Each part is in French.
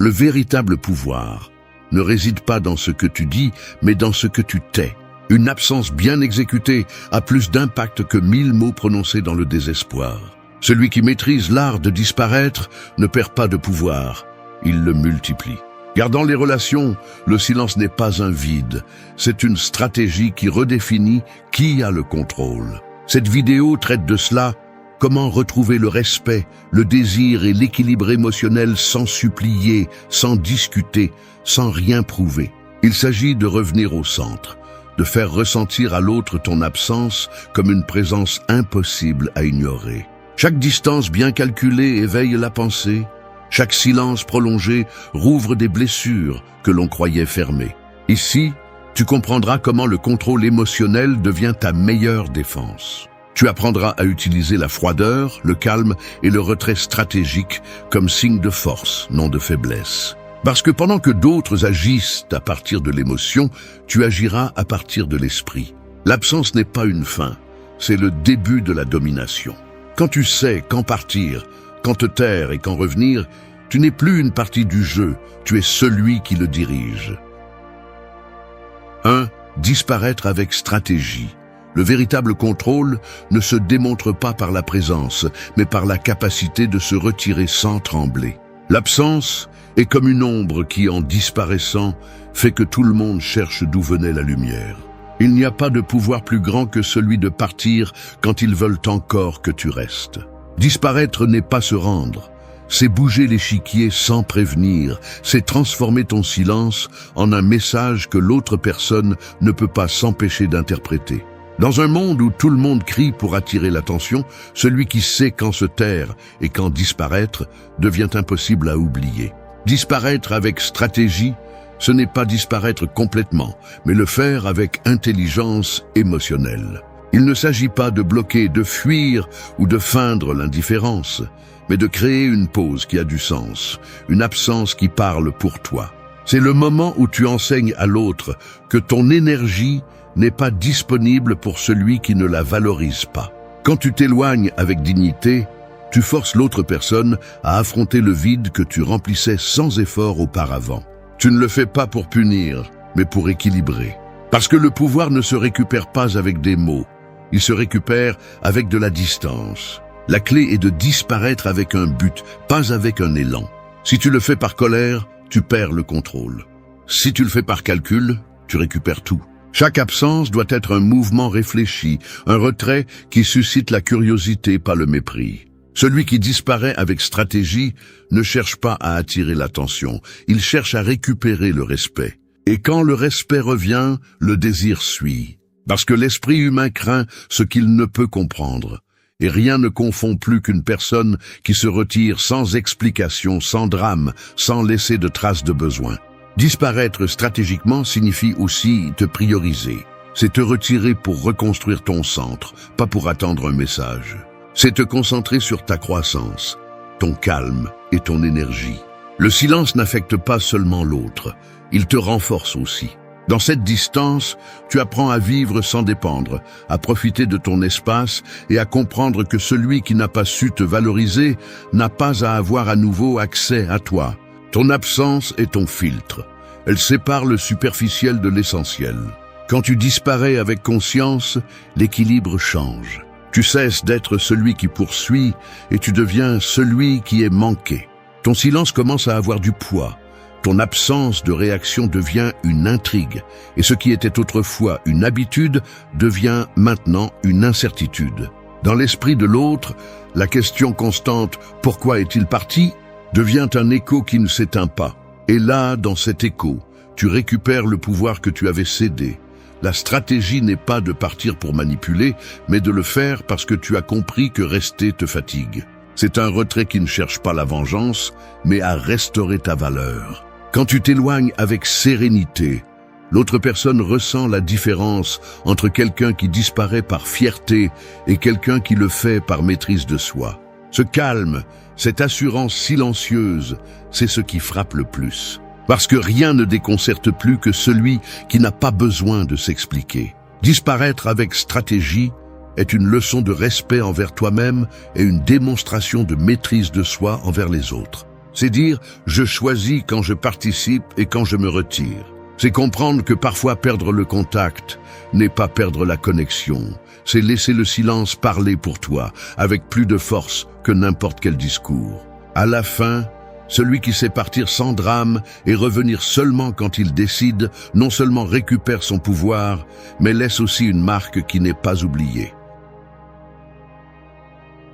Le véritable pouvoir ne réside pas dans ce que tu dis, mais dans ce que tu tais. Une absence bien exécutée a plus d'impact que 1000 mots prononcés dans le désespoir. Celui qui maîtrise l'art de disparaître ne perd pas de pouvoir, il le multiplie. Gardant les relations, le silence n'est pas un vide, c'est une stratégie qui redéfinit qui a le contrôle. Cette vidéo traite de cela, comment retrouver le respect, le désir et l'équilibre émotionnel sans supplier, sans discuter, sans rien prouver. Il s'agit de revenir au centre, de faire ressentir à l'autre ton absence comme une présence impossible à ignorer. Chaque distance bien calculée éveille la pensée. Chaque silence prolongé rouvre des blessures que l'on croyait fermées. Ici, tu comprendras comment le contrôle émotionnel devient ta meilleure défense. Tu apprendras à utiliser la froideur, le calme et le retrait stratégique comme signe de force, non de faiblesse. Parce que pendant que d'autres agissent à partir de l'émotion, tu agiras à partir de l'esprit. L'absence n'est pas une fin, c'est le début de la domination. Quand tu sais quand partir, quand te taire et quand revenir, tu n'es plus une partie du jeu, tu es celui qui le dirige. 1. Disparaître avec stratégie. Le véritable contrôle ne se démontre pas par la présence, mais par la capacité de se retirer sans trembler. L'absence est comme une ombre qui, en disparaissant, fait que tout le monde cherche d'où venait la lumière. Il n'y a pas de pouvoir plus grand que celui de partir quand ils veulent encore que tu restes. Disparaître n'est pas se rendre, c'est bouger l'échiquier sans prévenir, c'est transformer ton silence en un message que l'autre personne ne peut pas s'empêcher d'interpréter. Dans un monde où tout le monde crie pour attirer l'attention, celui qui sait quand se taire et quand disparaître devient impossible à oublier. Disparaître avec stratégie, ce n'est pas disparaître complètement, mais le faire avec intelligence émotionnelle. Il ne s'agit pas de bloquer, de fuir ou de feindre l'indifférence, mais de créer une pause qui a du sens, une absence qui parle pour toi. C'est le moment où tu enseignes à l'autre que ton énergie n'est pas disponible pour celui qui ne la valorise pas. Quand tu t'éloignes avec dignité, tu forces l'autre personne à affronter le vide que tu remplissais sans effort auparavant. Tu ne le fais pas pour punir, mais pour équilibrer. Parce que le pouvoir ne se récupère pas avec des mots, il se récupère avec de la distance. La clé est de disparaître avec un but, pas avec un élan. Si tu le fais par colère, tu perds le contrôle. Si tu le fais par calcul, tu récupères tout. Chaque absence doit être un mouvement réfléchi, un retrait qui suscite la curiosité, pas le mépris. Celui qui disparaît avec stratégie ne cherche pas à attirer l'attention, il cherche à récupérer le respect. Et quand le respect revient, le désir suit. Parce que l'esprit humain craint ce qu'il ne peut comprendre. Et rien ne confond plus qu'une personne qui se retire sans explication, sans drame, sans laisser de traces de besoin. Disparaître stratégiquement signifie aussi te prioriser. C'est te retirer pour reconstruire ton centre, pas pour attendre un message. C'est te concentrer sur ta croissance, ton calme et ton énergie. Le silence n'affecte pas seulement l'autre, il te renforce aussi. Dans cette distance, tu apprends à vivre sans dépendre, à profiter de ton espace et à comprendre que celui qui n'a pas su te valoriser n'a pas à avoir à nouveau accès à toi. Ton absence est ton filtre. Elle sépare le superficiel de l'essentiel. Quand tu disparais avec conscience, l'équilibre change. Tu cesses d'être celui qui poursuit et tu deviens celui qui est manqué. Ton silence commence à avoir du poids. Ton absence de réaction devient une intrigue, et ce qui était autrefois une habitude devient maintenant une incertitude. Dans l'esprit de l'autre, la question constante « Pourquoi est-il parti ?» devient un écho qui ne s'éteint pas. Et là, dans cet écho, tu récupères le pouvoir que tu avais cédé. La stratégie n'est pas de partir pour manipuler, mais de le faire parce que tu as compris que rester te fatigue. C'est un retrait qui ne cherche pas la vengeance, mais à restaurer ta valeur. Quand tu t'éloignes avec sérénité, l'autre personne ressent la différence entre quelqu'un qui disparaît par fierté et quelqu'un qui le fait par maîtrise de soi. Ce calme, cette assurance silencieuse, c'est ce qui frappe le plus. Parce que rien ne déconcerte plus que celui qui n'a pas besoin de s'expliquer. Disparaître avec stratégie est une leçon de respect envers toi-même et une démonstration de maîtrise de soi envers les autres. C'est dire « je choisis quand je participe et quand je me retire ». C'est comprendre que parfois perdre le contact n'est pas perdre la connexion. C'est laisser le silence parler pour toi, avec plus de force que n'importe quel discours. À la fin, celui qui sait partir sans drame et revenir seulement quand il décide, non seulement récupère son pouvoir, mais laisse aussi une marque qui n'est pas oubliée.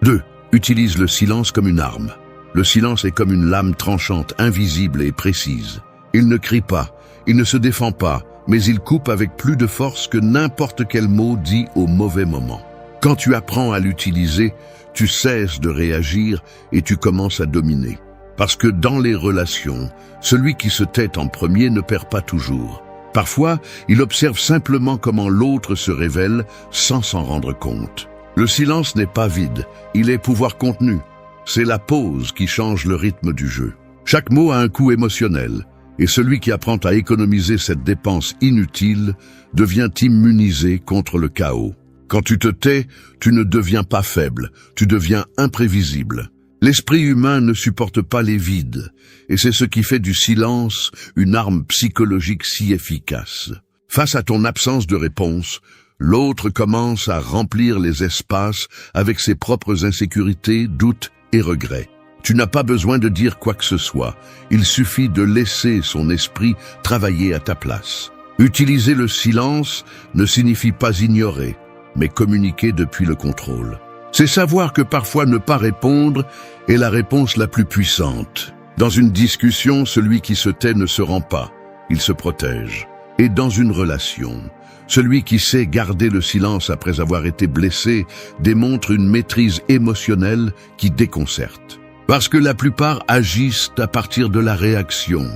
2. Utilise le silence comme une arme. Le silence est comme une lame tranchante, invisible et précise. Il ne crie pas, il ne se défend pas, mais il coupe avec plus de force que n'importe quel mot dit au mauvais moment. Quand tu apprends à l'utiliser, tu cesses de réagir et tu commences à dominer. Parce que dans les relations, celui qui se tait en premier ne perd pas toujours. Parfois, il observe simplement comment l'autre se révèle sans s'en rendre compte. Le silence n'est pas vide, il est pouvoir contenu. C'est la pause qui change le rythme du jeu. Chaque mot a un coût émotionnel, et celui qui apprend à économiser cette dépense inutile devient immunisé contre le chaos. Quand tu te tais, tu ne deviens pas faible, tu deviens imprévisible. L'esprit humain ne supporte pas les vides, et c'est ce qui fait du silence une arme psychologique si efficace. Face à ton absence de réponse, l'autre commence à remplir les espaces avec ses propres insécurités, doutes et regrets. Tu n'as pas besoin de dire quoi que ce soit, il suffit de laisser son esprit travailler à ta place. Utiliser le silence ne signifie pas ignorer, mais communiquer depuis le contrôle. C'est savoir que parfois ne pas répondre est la réponse la plus puissante. Dans une discussion, celui qui se tait ne se rend pas, il se protège. Et dans une relation, celui qui sait garder le silence après avoir été blessé démontre une maîtrise émotionnelle qui déconcerte. Parce que la plupart agissent à partir de la réaction,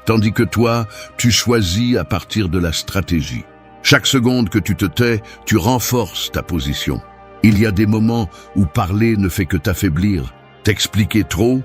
tandis que toi, tu choisis à partir de la stratégie. Chaque seconde que tu te tais, tu renforces ta position. Il y a des moments où parler ne fait que t'affaiblir, t'expliquer trop,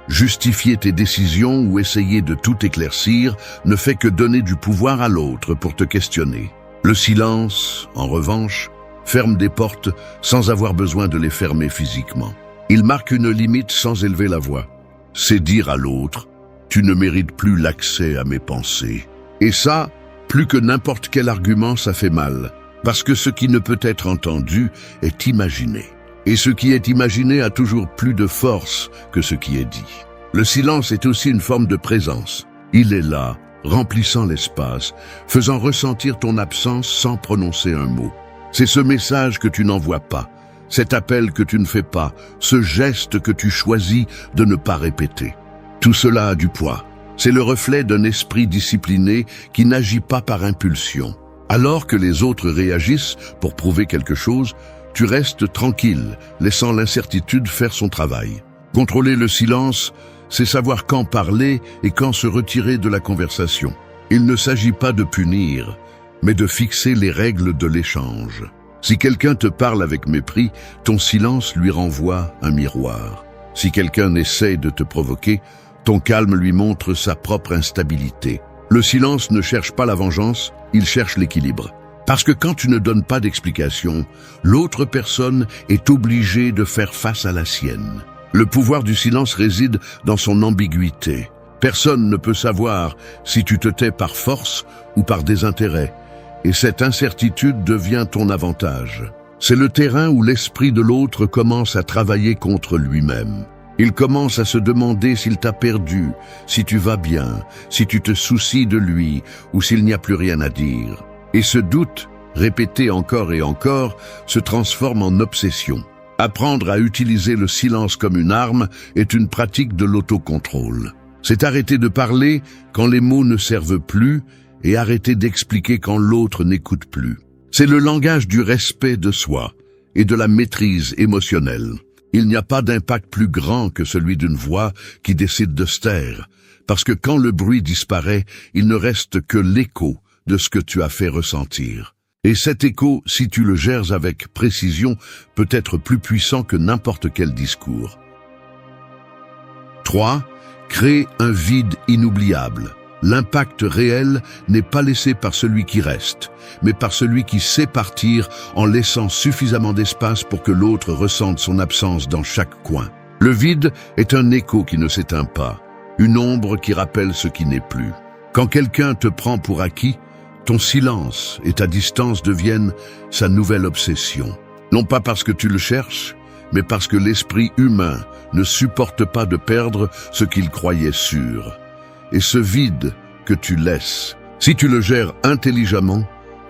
justifier tes décisions ou essayer de tout éclaircir ne fait que donner du pouvoir à l'autre pour te questionner. Le silence, en revanche, ferme des portes sans avoir besoin de les fermer physiquement. Il marque une limite sans élever la voix. C'est dire à l'autre « tu ne mérites plus l'accès à mes pensées ». Et ça, plus que n'importe quel argument, ça fait mal. Parce que ce qui ne peut être entendu est imaginé. Et ce qui est imaginé a toujours plus de force que ce qui est dit. Le silence est aussi une forme de présence. Il est là, remplissant l'espace, faisant ressentir ton absence sans prononcer un mot. C'est ce message que tu n'envoies pas, cet appel que tu ne fais pas, ce geste que tu choisis de ne pas répéter. Tout cela a du poids. C'est le reflet d'un esprit discipliné qui n'agit pas par impulsion. Alors que les autres réagissent pour prouver quelque chose, tu restes tranquille, laissant l'incertitude faire son travail. Contrôler le silence, c'est savoir quand parler et quand se retirer de la conversation. Il ne s'agit pas de punir, mais de fixer les règles de l'échange. Si quelqu'un te parle avec mépris, ton silence lui renvoie un miroir. Si quelqu'un essaie de te provoquer, ton calme lui montre sa propre instabilité. Le silence ne cherche pas la vengeance, il cherche l'équilibre. Parce que quand tu ne donnes pas d'explication, l'autre personne est obligée de faire face à la sienne. Le pouvoir du silence réside dans son ambiguïté. Personne ne peut savoir si tu te tais par force ou par désintérêt. Et cette incertitude devient ton avantage. C'est le terrain où l'esprit de l'autre commence à travailler contre lui-même. Il commence à se demander s'il t'a perdu, si tu vas bien, si tu te soucies de lui ou s'il n'y a plus rien à dire. Et ce doute, répété encore et encore, se transforme en obsession. Apprendre à utiliser le silence comme une arme est une pratique de l'autocontrôle. C'est arrêter de parler quand les mots ne servent plus et arrêter d'expliquer quand l'autre n'écoute plus. C'est le langage du respect de soi et de la maîtrise émotionnelle. Il n'y a pas d'impact plus grand que celui d'une voix qui décide de se taire, parce que quand le bruit disparaît, il ne reste que l'écho de ce que tu as fait ressentir. Et cet écho, si tu le gères avec précision, peut être plus puissant que n'importe quel discours. 3. Crée un vide inoubliable. L'impact réel n'est pas laissé par celui qui reste, mais par celui qui sait partir en laissant suffisamment d'espace pour que l'autre ressente son absence dans chaque coin. Le vide est un écho qui ne s'éteint pas, une ombre qui rappelle ce qui n'est plus. Quand quelqu'un te prend pour acquis, ton silence et ta distance deviennent sa nouvelle obsession. Non pas parce que tu le cherches, mais parce que l'esprit humain ne supporte pas de perdre ce qu'il croyait sûr. Et ce vide que tu laisses, si tu le gères intelligemment,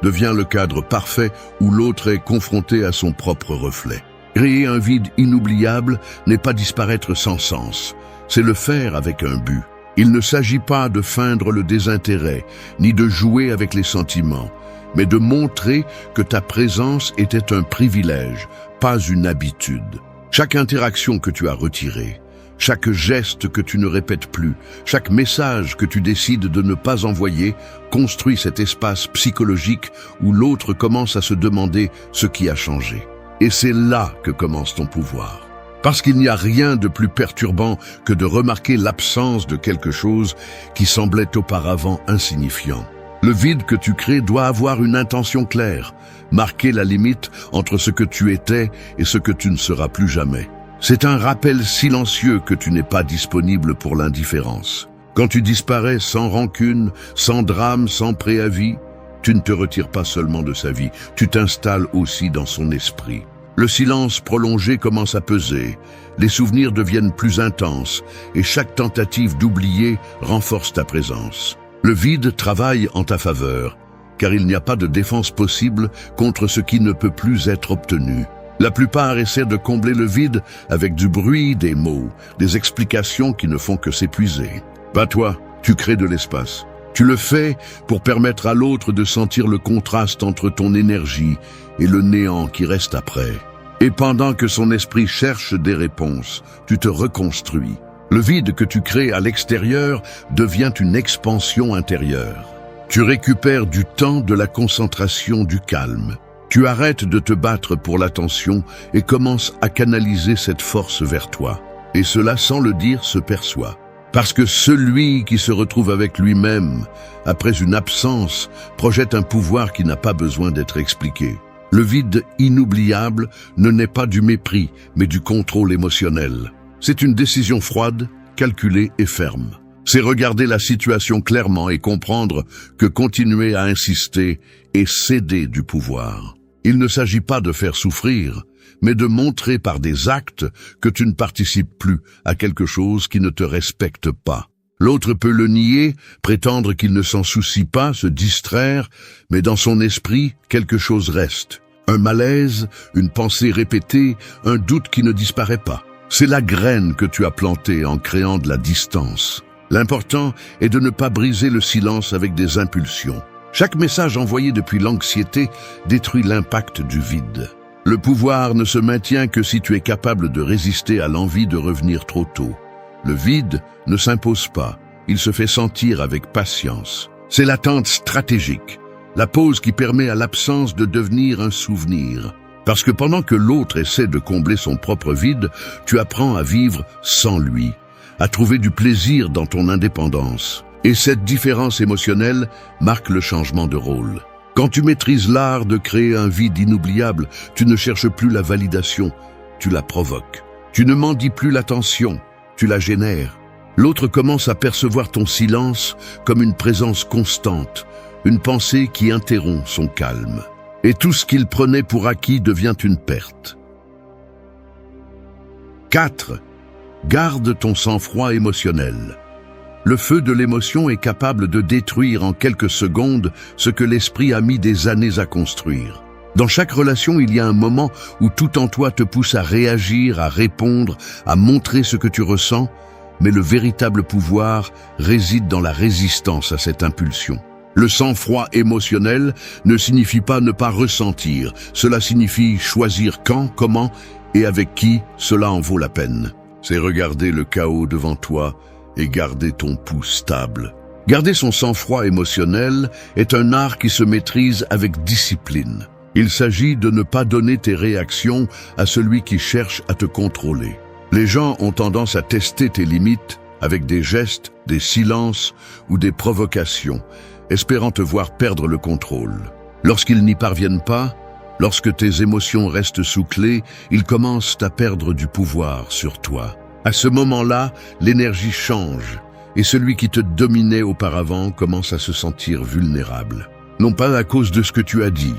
devient le cadre parfait où l'autre est confronté à son propre reflet. Créer un vide inoubliable n'est pas disparaître sans sens, c'est le faire avec un but. Il ne s'agit pas de feindre le désintérêt, ni de jouer avec les sentiments, mais de montrer que ta présence était un privilège, pas une habitude. Chaque interaction que tu as retirée, chaque geste que tu ne répètes plus, chaque message que tu décides de ne pas envoyer, construit cet espace psychologique où l'autre commence à se demander ce qui a changé. Et c'est là que commence ton pouvoir. Parce qu'il n'y a rien de plus perturbant que de remarquer l'absence de quelque chose qui semblait auparavant insignifiant. Le vide que tu crées doit avoir une intention claire, marquer la limite entre ce que tu étais et ce que tu ne seras plus jamais. C'est un rappel silencieux que tu n'es pas disponible pour l'indifférence. Quand tu disparais sans rancune, sans drame, sans préavis, tu ne te retires pas seulement de sa vie, tu t'installes aussi dans son esprit. Le silence prolongé commence à peser, les souvenirs deviennent plus intenses et chaque tentative d'oublier renforce ta présence. Le vide travaille en ta faveur, car il n'y a pas de défense possible contre ce qui ne peut plus être obtenu. La plupart essaient de combler le vide avec du bruit, des mots, des explications qui ne font que s'épuiser. Pas toi, tu crées de l'espace. Tu le fais pour permettre à l'autre de sentir le contraste entre ton énergie et le néant qui reste après. Et pendant que son esprit cherche des réponses, tu te reconstruis. Le vide que tu crées à l'extérieur devient une expansion intérieure. Tu récupères du temps, de la concentration, du calme. Tu arrêtes de te battre pour l'attention et commences à canaliser cette force vers toi. Et cela, sans le dire, se perçoit. Parce que celui qui se retrouve avec lui-même, après une absence, projette un pouvoir qui n'a pas besoin d'être expliqué. Le vide inoubliable ne naît pas du mépris, mais du contrôle émotionnel. C'est une décision froide, calculée et ferme. C'est regarder la situation clairement et comprendre que continuer à insister est céder du pouvoir. Il ne s'agit pas de faire souffrir, mais de montrer par des actes que tu ne participes plus à quelque chose qui ne te respecte pas. L'autre peut le nier, prétendre qu'il ne s'en soucie pas, se distraire, mais dans son esprit, quelque chose reste. Un malaise, une pensée répétée, un doute qui ne disparaît pas. C'est la graine que tu as plantée en créant de la distance. L'important est de ne pas briser le silence avec des impulsions. Chaque message envoyé depuis l'anxiété détruit l'impact du vide. Le pouvoir ne se maintient que si tu es capable de résister à l'envie de revenir trop tôt. Le vide ne s'impose pas, il se fait sentir avec patience. C'est l'attente stratégique, la pause qui permet à l'absence de devenir un souvenir. Parce que pendant que l'autre essaie de combler son propre vide, tu apprends à vivre sans lui, à trouver du plaisir dans ton indépendance. Et cette différence émotionnelle marque le changement de rôle. Quand tu maîtrises l'art de créer un vide inoubliable, tu ne cherches plus la validation, tu la provoques. Tu ne mendis plus l'attention, tu la génères. L'autre commence à percevoir ton silence comme une présence constante, une pensée qui interrompt son calme. Et tout ce qu'il prenait pour acquis devient une perte. 4. Garde ton sang-froid émotionnel. Le feu de l'émotion est capable de détruire en quelques secondes ce que l'esprit a mis des années à construire. Dans chaque relation, il y a un moment où tout en toi te pousse à réagir, à répondre, à montrer ce que tu ressens, mais le véritable pouvoir réside dans la résistance à cette impulsion. Le sang-froid émotionnel ne signifie pas ne pas ressentir, cela signifie choisir quand, comment et avec qui cela en vaut la peine. C'est regarder le chaos devant toi et garder ton pouls stable. Garder son sang-froid émotionnel est un art qui se maîtrise avec discipline. Il s'agit de ne pas donner tes réactions à celui qui cherche à te contrôler. Les gens ont tendance à tester tes limites avec des gestes, des silences ou des provocations, espérant te voir perdre le contrôle. Lorsqu'ils n'y parviennent pas, lorsque tes émotions restent sous clé, ils commencent à perdre du pouvoir sur toi. À ce moment-là, l'énergie change. et celui qui te dominait auparavant commence à se sentir vulnérable. Non pas à cause de ce que tu as dit,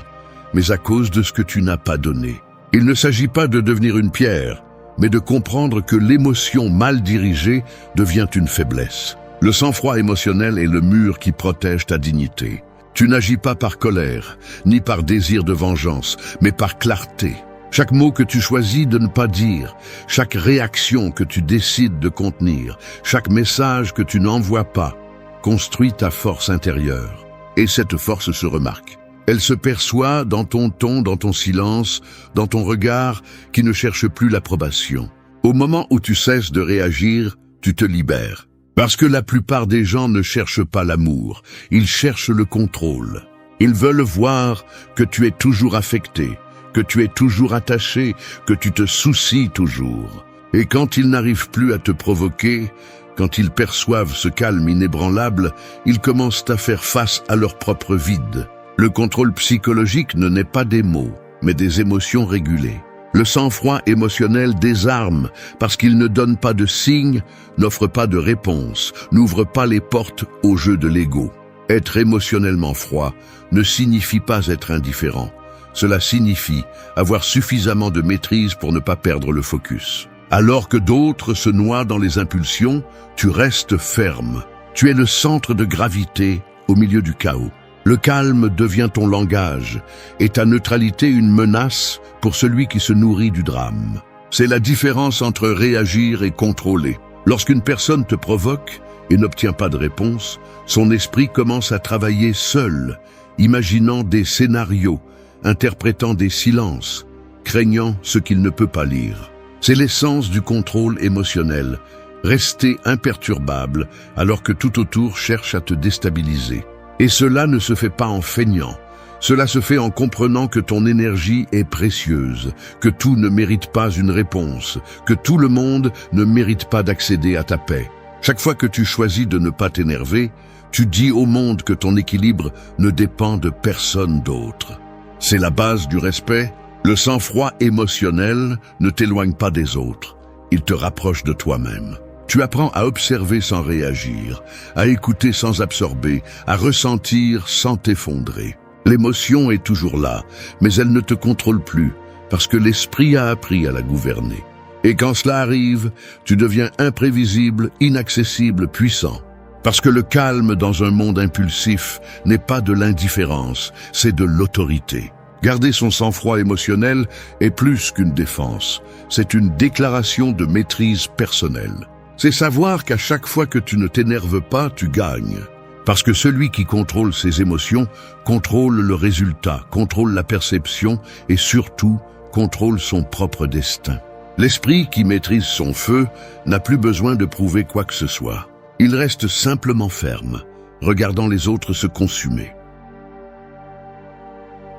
mais à cause de ce que tu n'as pas donné. Il ne s'agit pas de devenir une pierre, mais de comprendre que l'émotion mal dirigée devient une faiblesse. Le sang-froid émotionnel est le mur qui protège ta dignité. Tu n'agis pas par colère, ni par désir de vengeance, mais par clarté. Chaque mot que tu choisis de ne pas dire, chaque réaction que tu décides de contenir, chaque message que tu n'envoies pas, construit ta force intérieure. Et cette force se remarque. Elle se perçoit dans ton ton, dans ton silence, dans ton regard qui ne cherche plus l'approbation. Au moment où tu cesses de réagir, tu te libères. Parce que la plupart des gens ne cherchent pas l'amour, ils cherchent le contrôle. Ils veulent voir que tu es toujours affecté, que tu es toujours attaché, que tu te soucies toujours. Et quand ils n'arrivent plus à te provoquer, quand ils perçoivent ce calme inébranlable, ils commencent à faire face à leur propre vide. Le contrôle psychologique ne naît pas des mots, mais des émotions régulées. Le sang-froid émotionnel désarme parce qu'il ne donne pas de signes, n'offre pas de réponse, n'ouvre pas les portes au jeu de l'ego. Être émotionnellement froid ne signifie pas être indifférent. Cela signifie avoir suffisamment de maîtrise pour ne pas perdre le focus. Alors que d'autres se noient dans les impulsions, tu restes ferme. Tu es le centre de gravité au milieu du chaos. Le calme devient ton langage et ta neutralité une menace pour celui qui se nourrit du drame. C'est la différence entre réagir et contrôler. Lorsqu'une personne te provoque et n'obtient pas de réponse, son esprit commence à travailler seul, imaginant des scénarios, interprétant des silences, craignant ce qu'il ne peut pas lire. C'est l'essence du contrôle émotionnel, rester imperturbable alors que tout autour cherche à te déstabiliser. Et cela ne se fait pas en feignant, cela se fait en comprenant que ton énergie est précieuse, que tout ne mérite pas une réponse, que tout le monde ne mérite pas d'accéder à ta paix. Chaque fois que tu choisis de ne pas t'énerver, tu dis au monde que ton équilibre ne dépend de personne d'autre. C'est la base du respect. Le sang-froid émotionnel ne t'éloigne pas des autres, il te rapproche de toi-même. Tu apprends à observer sans réagir, à écouter sans absorber, à ressentir sans t'effondrer. L'émotion est toujours là, mais elle ne te contrôle plus, parce que l'esprit a appris à la gouverner. Et quand cela arrive, tu deviens imprévisible, inaccessible, puissant. Parce que le calme dans un monde impulsif n'est pas de l'indifférence, c'est de l'autorité. Garder son sang-froid émotionnel est plus qu'une défense, c'est une déclaration de maîtrise personnelle. C'est savoir qu'à chaque fois que tu ne t'énerves pas, tu gagnes. Parce que celui qui contrôle ses émotions contrôle le résultat, contrôle la perception et surtout contrôle son propre destin. L'esprit qui maîtrise son feu n'a plus besoin de prouver quoi que ce soit. Il reste simplement ferme, regardant les autres se consumer.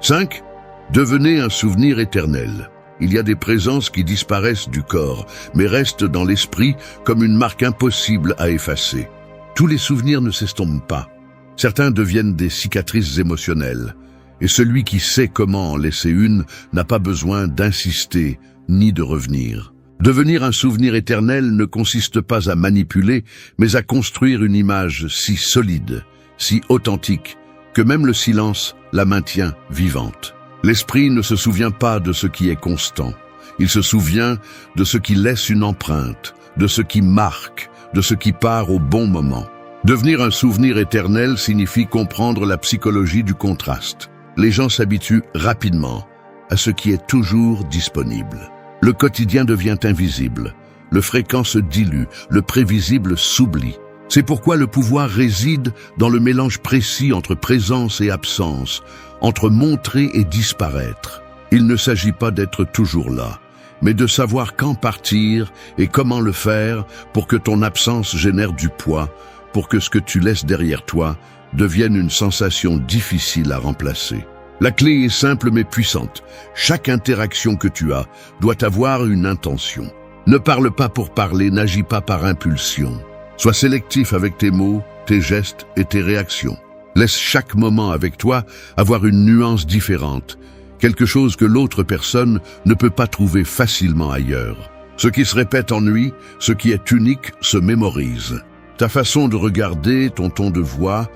5. Devenez un souvenir éternel. Il y a des présences qui disparaissent du corps, mais restent dans l'esprit comme une marque impossible à effacer. Tous les souvenirs ne s'estompent pas. Certains deviennent des cicatrices émotionnelles. Et celui qui sait comment en laisser une n'a pas besoin d'insister ni de revenir. Devenir un souvenir éternel ne consiste pas à manipuler, mais à construire une image si solide, si authentique, que même le silence la maintient vivante. L'esprit ne se souvient pas de ce qui est constant. Il se souvient de ce qui laisse une empreinte, de ce qui marque, de ce qui part au bon moment. Devenir un souvenir éternel signifie comprendre la psychologie du contraste. Les gens s'habituent rapidement à ce qui est toujours disponible. Le quotidien devient invisible, le fréquent se dilue, le prévisible s'oublie. C'est pourquoi le pouvoir réside dans le mélange précis entre présence et absence, entre montrer et disparaître. Il ne s'agit pas d'être toujours là, mais de savoir quand partir et comment le faire pour que ton absence génère du poids, pour que ce que tu laisses derrière toi devienne une sensation difficile à remplacer. La clé est simple mais puissante. Chaque interaction que tu as doit avoir une intention. Ne parle pas pour parler, n'agis pas par impulsion. Sois sélectif avec tes mots, tes gestes et tes réactions. Laisse chaque moment avec toi avoir une nuance différente, quelque chose que l'autre personne ne peut pas trouver facilement ailleurs. Ce qui se répète ennuie, ce qui est unique se mémorise. Ta façon de regarder, ton ton de voix,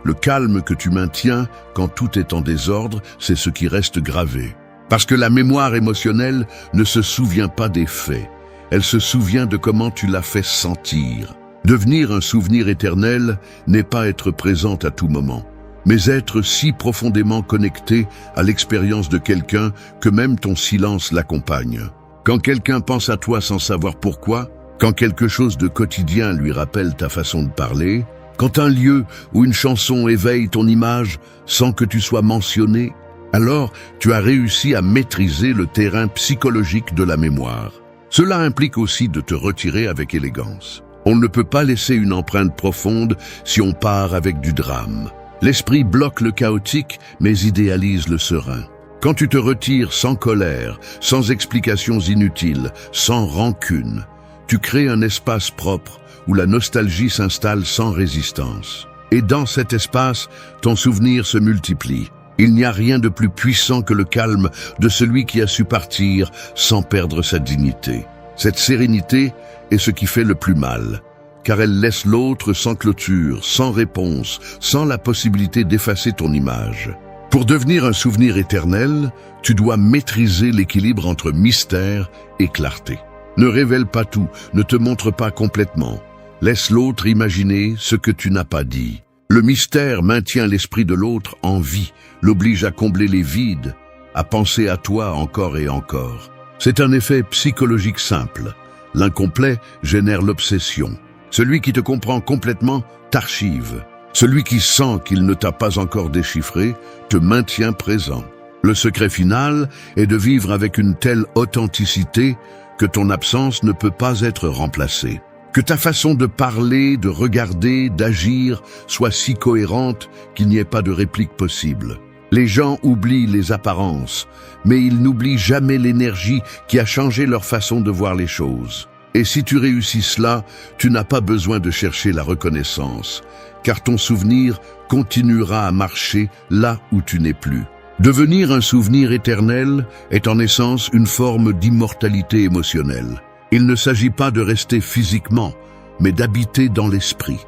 le calme que tu maintiens quand tout est en désordre, c'est ce qui reste gravé. Parce que la mémoire émotionnelle ne se souvient pas des faits, elle se souvient de comment tu l'as fait sentir. Devenir un souvenir éternel n'est pas être présent à tout moment, mais être si profondément connecté à l'expérience de quelqu'un que même ton silence l'accompagne. Quand quelqu'un pense à toi sans savoir pourquoi, quand quelque chose de quotidien lui rappelle ta façon de parler, quand un lieu ou une chanson éveille ton image sans que tu sois mentionné, alors tu as réussi à maîtriser le terrain psychologique de la mémoire. Cela implique aussi de te retirer avec élégance. On ne peut pas laisser une empreinte profonde si on part avec du drame. L'esprit bloque le chaotique, mais idéalise le serein. Quand tu te retires sans colère, sans explications inutiles, sans rancune, tu crées un espace propre où la nostalgie s'installe sans résistance. Et dans cet espace, ton souvenir se multiplie. Il n'y a rien de plus puissant que le calme de celui qui a su partir sans perdre sa dignité. Cette sérénité est ce qui fait le plus mal, car elle laisse l'autre sans clôture, sans réponse, sans la possibilité d'effacer ton image. Pour devenir un souvenir éternel, tu dois maîtriser l'équilibre entre mystère et clarté. Ne révèle pas tout, ne te montre pas complètement. Laisse l'autre imaginer ce que tu n'as pas dit. Le mystère maintient l'esprit de l'autre en vie, l'oblige à combler les vides, à penser à toi encore et encore. C'est un effet psychologique simple. L'incomplet génère l'obsession. Celui qui te comprend complètement t'archive. Celui qui sent qu'il ne t'a pas encore déchiffré te maintient présent. Le secret final est de vivre avec une telle authenticité que ton absence ne peut pas être remplacée. Que ta façon de parler, de regarder, d'agir soit si cohérente qu'il n'y ait pas de réplique possible. Les gens oublient les apparences, mais ils n'oublient jamais l'énergie qui a changé leur façon de voir les choses. Et si tu réussis cela, tu n'as pas besoin de chercher la reconnaissance, car ton souvenir continuera à marcher là où tu n'es plus. Devenir un souvenir éternel est en essence une forme d'immortalité émotionnelle. Il ne s'agit pas de rester physiquement, mais d'habiter dans l'esprit.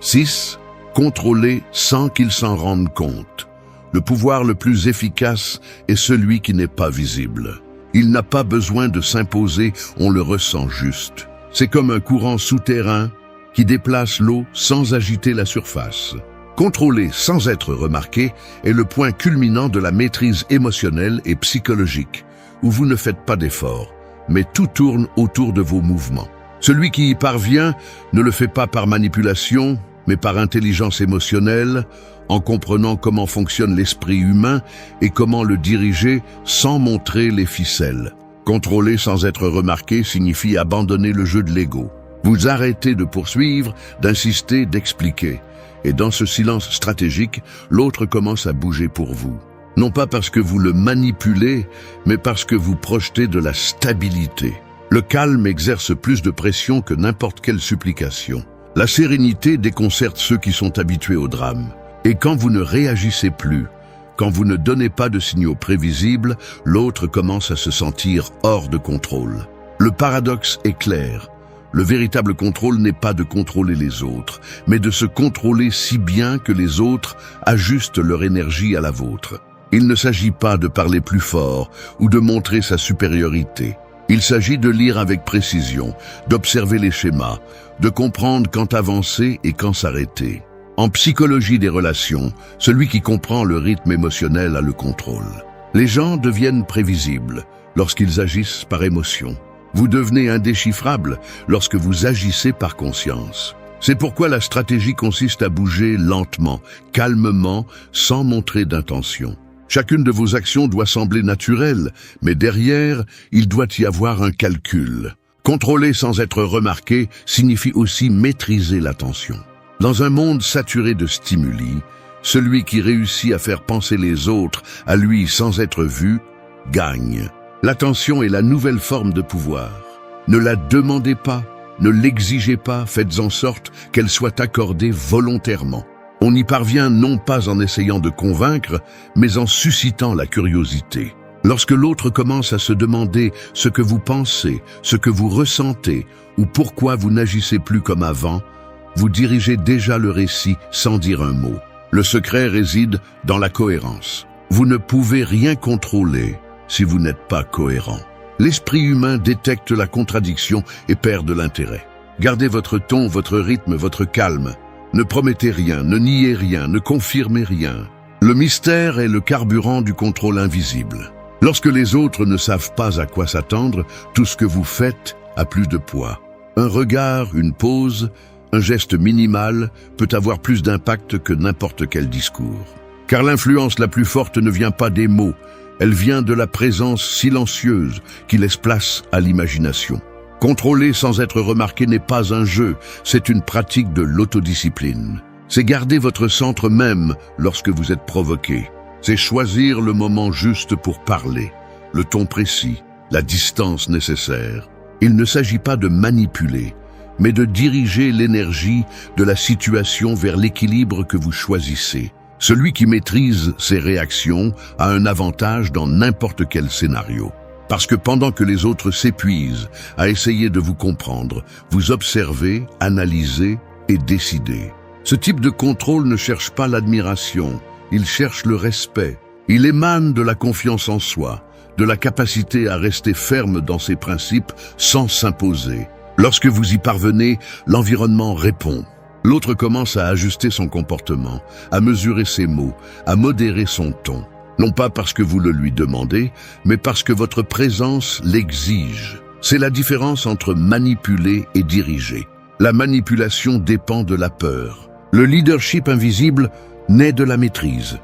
6. Contrôler sans qu'il s'en rende compte. Le pouvoir le plus efficace est celui qui n'est pas visible. Il n'a pas besoin de s'imposer, on le ressent juste. C'est comme un courant souterrain qui déplace l'eau sans agiter la surface. Contrôler sans être remarqué est le point culminant de la maîtrise émotionnelle et psychologique, où vous ne faites pas d'efforts, mais tout tourne autour de vos mouvements. Celui qui y parvient ne le fait pas par manipulation, mais par intelligence émotionnelle, en comprenant comment fonctionne l'esprit humain et comment le diriger sans montrer les ficelles. Contrôler sans être remarqué signifie abandonner le jeu de l'ego. Vous arrêtez de poursuivre, d'insister, d'expliquer. Et dans ce silence stratégique, l'autre commence à bouger pour vous. Non pas parce que vous le manipulez, mais parce que vous projetez de la stabilité. Le calme exerce plus de pression que n'importe quelle supplication. La sérénité déconcerte ceux qui sont habitués au drame. Et quand vous ne réagissez plus, quand vous ne donnez pas de signaux prévisibles, l'autre commence à se sentir hors de contrôle. Le paradoxe est clair. Le véritable contrôle n'est pas de contrôler les autres, mais de se contrôler si bien que les autres ajustent leur énergie à la vôtre. Il ne s'agit pas de parler plus fort ou de montrer sa supériorité. Il s'agit de lire avec précision, d'observer les schémas, de comprendre quand avancer et quand s'arrêter. En psychologie des relations, celui qui comprend le rythme émotionnel a le contrôle. Les gens deviennent prévisibles lorsqu'ils agissent par émotion. Vous devenez indéchiffrable lorsque vous agissez par conscience. C'est pourquoi la stratégie consiste à bouger lentement, calmement, sans montrer d'intention. Chacune de vos actions doit sembler naturelle, mais derrière, il doit y avoir un calcul. Contrôler sans être remarqué signifie aussi maîtriser l'attention. Dans un monde saturé de stimuli, celui qui réussit à faire penser les autres à lui sans être vu, gagne. L'attention est la nouvelle forme de pouvoir. Ne la demandez pas, ne l'exigez pas, faites en sorte qu'elle soit accordée volontairement. On y parvient non pas en essayant de convaincre, mais en suscitant la curiosité. Lorsque l'autre commence à se demander ce que vous pensez, ce que vous ressentez, ou pourquoi vous n'agissez plus comme avant, vous dirigez déjà le récit sans dire un mot. Le secret réside dans la cohérence. Vous ne pouvez rien contrôler si vous n'êtes pas cohérent. L'esprit humain détecte la contradiction et perd de l'intérêt. Gardez votre ton, votre rythme, votre calme. Ne promettez rien, ne niez rien, ne confirmez rien. Le mystère est le carburant du contrôle invisible. Lorsque les autres ne savent pas à quoi s'attendre, tout ce que vous faites a plus de poids. Un regard, une pause, un geste minimal peut avoir plus d'impact que n'importe quel discours. Car l'influence la plus forte ne vient pas des mots, elle vient de la présence silencieuse qui laisse place à l'imagination. Contrôler sans être remarqué n'est pas un jeu, c'est une pratique de l'autodiscipline. C'est garder votre centre même lorsque vous êtes provoqué. C'est choisir le moment juste pour parler, le ton précis, la distance nécessaire. Il ne s'agit pas de manipuler, mais de diriger l'énergie de la situation vers l'équilibre que vous choisissez. Celui qui maîtrise ses réactions a un avantage dans n'importe quel scénario. Parce que pendant que les autres s'épuisent à essayer de vous comprendre, vous observez, analysez et décidez. Ce type de contrôle ne cherche pas l'admiration, il cherche le respect. Il émane de la confiance en soi, de la capacité à rester ferme dans ses principes sans s'imposer. Lorsque vous y parvenez, l'environnement répond. L'autre commence à ajuster son comportement, à mesurer ses mots, à modérer son ton. Non pas parce que vous le lui demandez, mais parce que votre présence l'exige. C'est la différence entre manipuler et diriger. La manipulation dépend de la peur. Le leadership invisible naît de la maîtrise.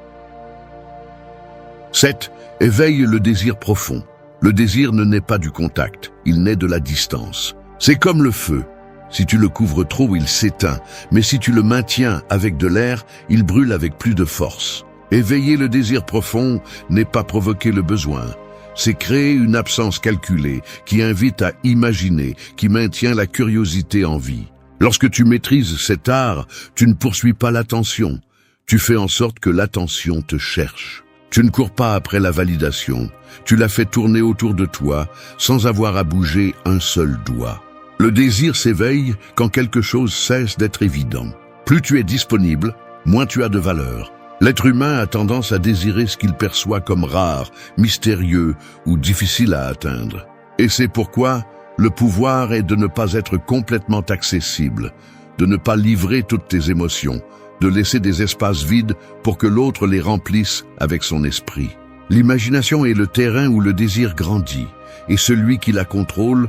7. Éveille le désir profond. Le désir ne naît pas du contact, il naît de la distance. C'est comme le feu. Si tu le couvres trop, il s'éteint, mais si tu le maintiens avec de l'air, il brûle avec plus de force. Éveiller le désir profond n'est pas provoquer le besoin. C'est créer une absence calculée qui invite à imaginer, qui maintient la curiosité en vie. Lorsque tu maîtrises cet art, tu ne poursuis pas l'attention. Tu fais en sorte que l'attention te cherche. Tu ne cours pas après la validation. Tu la fais tourner autour de toi sans avoir à bouger un seul doigt. Le désir s'éveille quand quelque chose cesse d'être évident. Plus tu es disponible, moins tu as de valeur. L'être humain a tendance à désirer ce qu'il perçoit comme rare, mystérieux ou difficile à atteindre. Et c'est pourquoi le pouvoir est de ne pas être complètement accessible, de ne pas livrer toutes tes émotions, de laisser des espaces vides pour que l'autre les remplisse avec son esprit. L'imagination est le terrain où le désir grandit, et celui qui la contrôle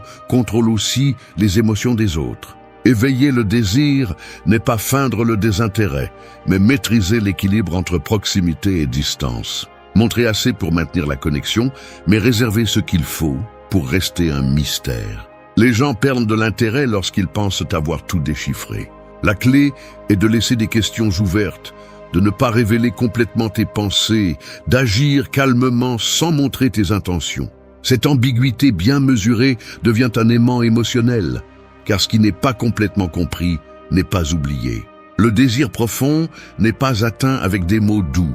aussi les émotions des autres. Éveiller le désir n'est pas feindre le désintérêt, mais maîtriser l'équilibre entre proximité et distance. Montrer assez pour maintenir la connexion, mais réserver ce qu'il faut pour rester un mystère. Les gens perdent de l'intérêt lorsqu'ils pensent avoir tout déchiffré. La clé est de laisser des questions ouvertes, de ne pas révéler complètement tes pensées, d'agir calmement sans montrer tes intentions. Cette ambiguïté bien mesurée devient un aimant émotionnel, car ce qui n'est pas complètement compris n'est pas oublié. Le désir profond n'est pas atteint avec des mots doux,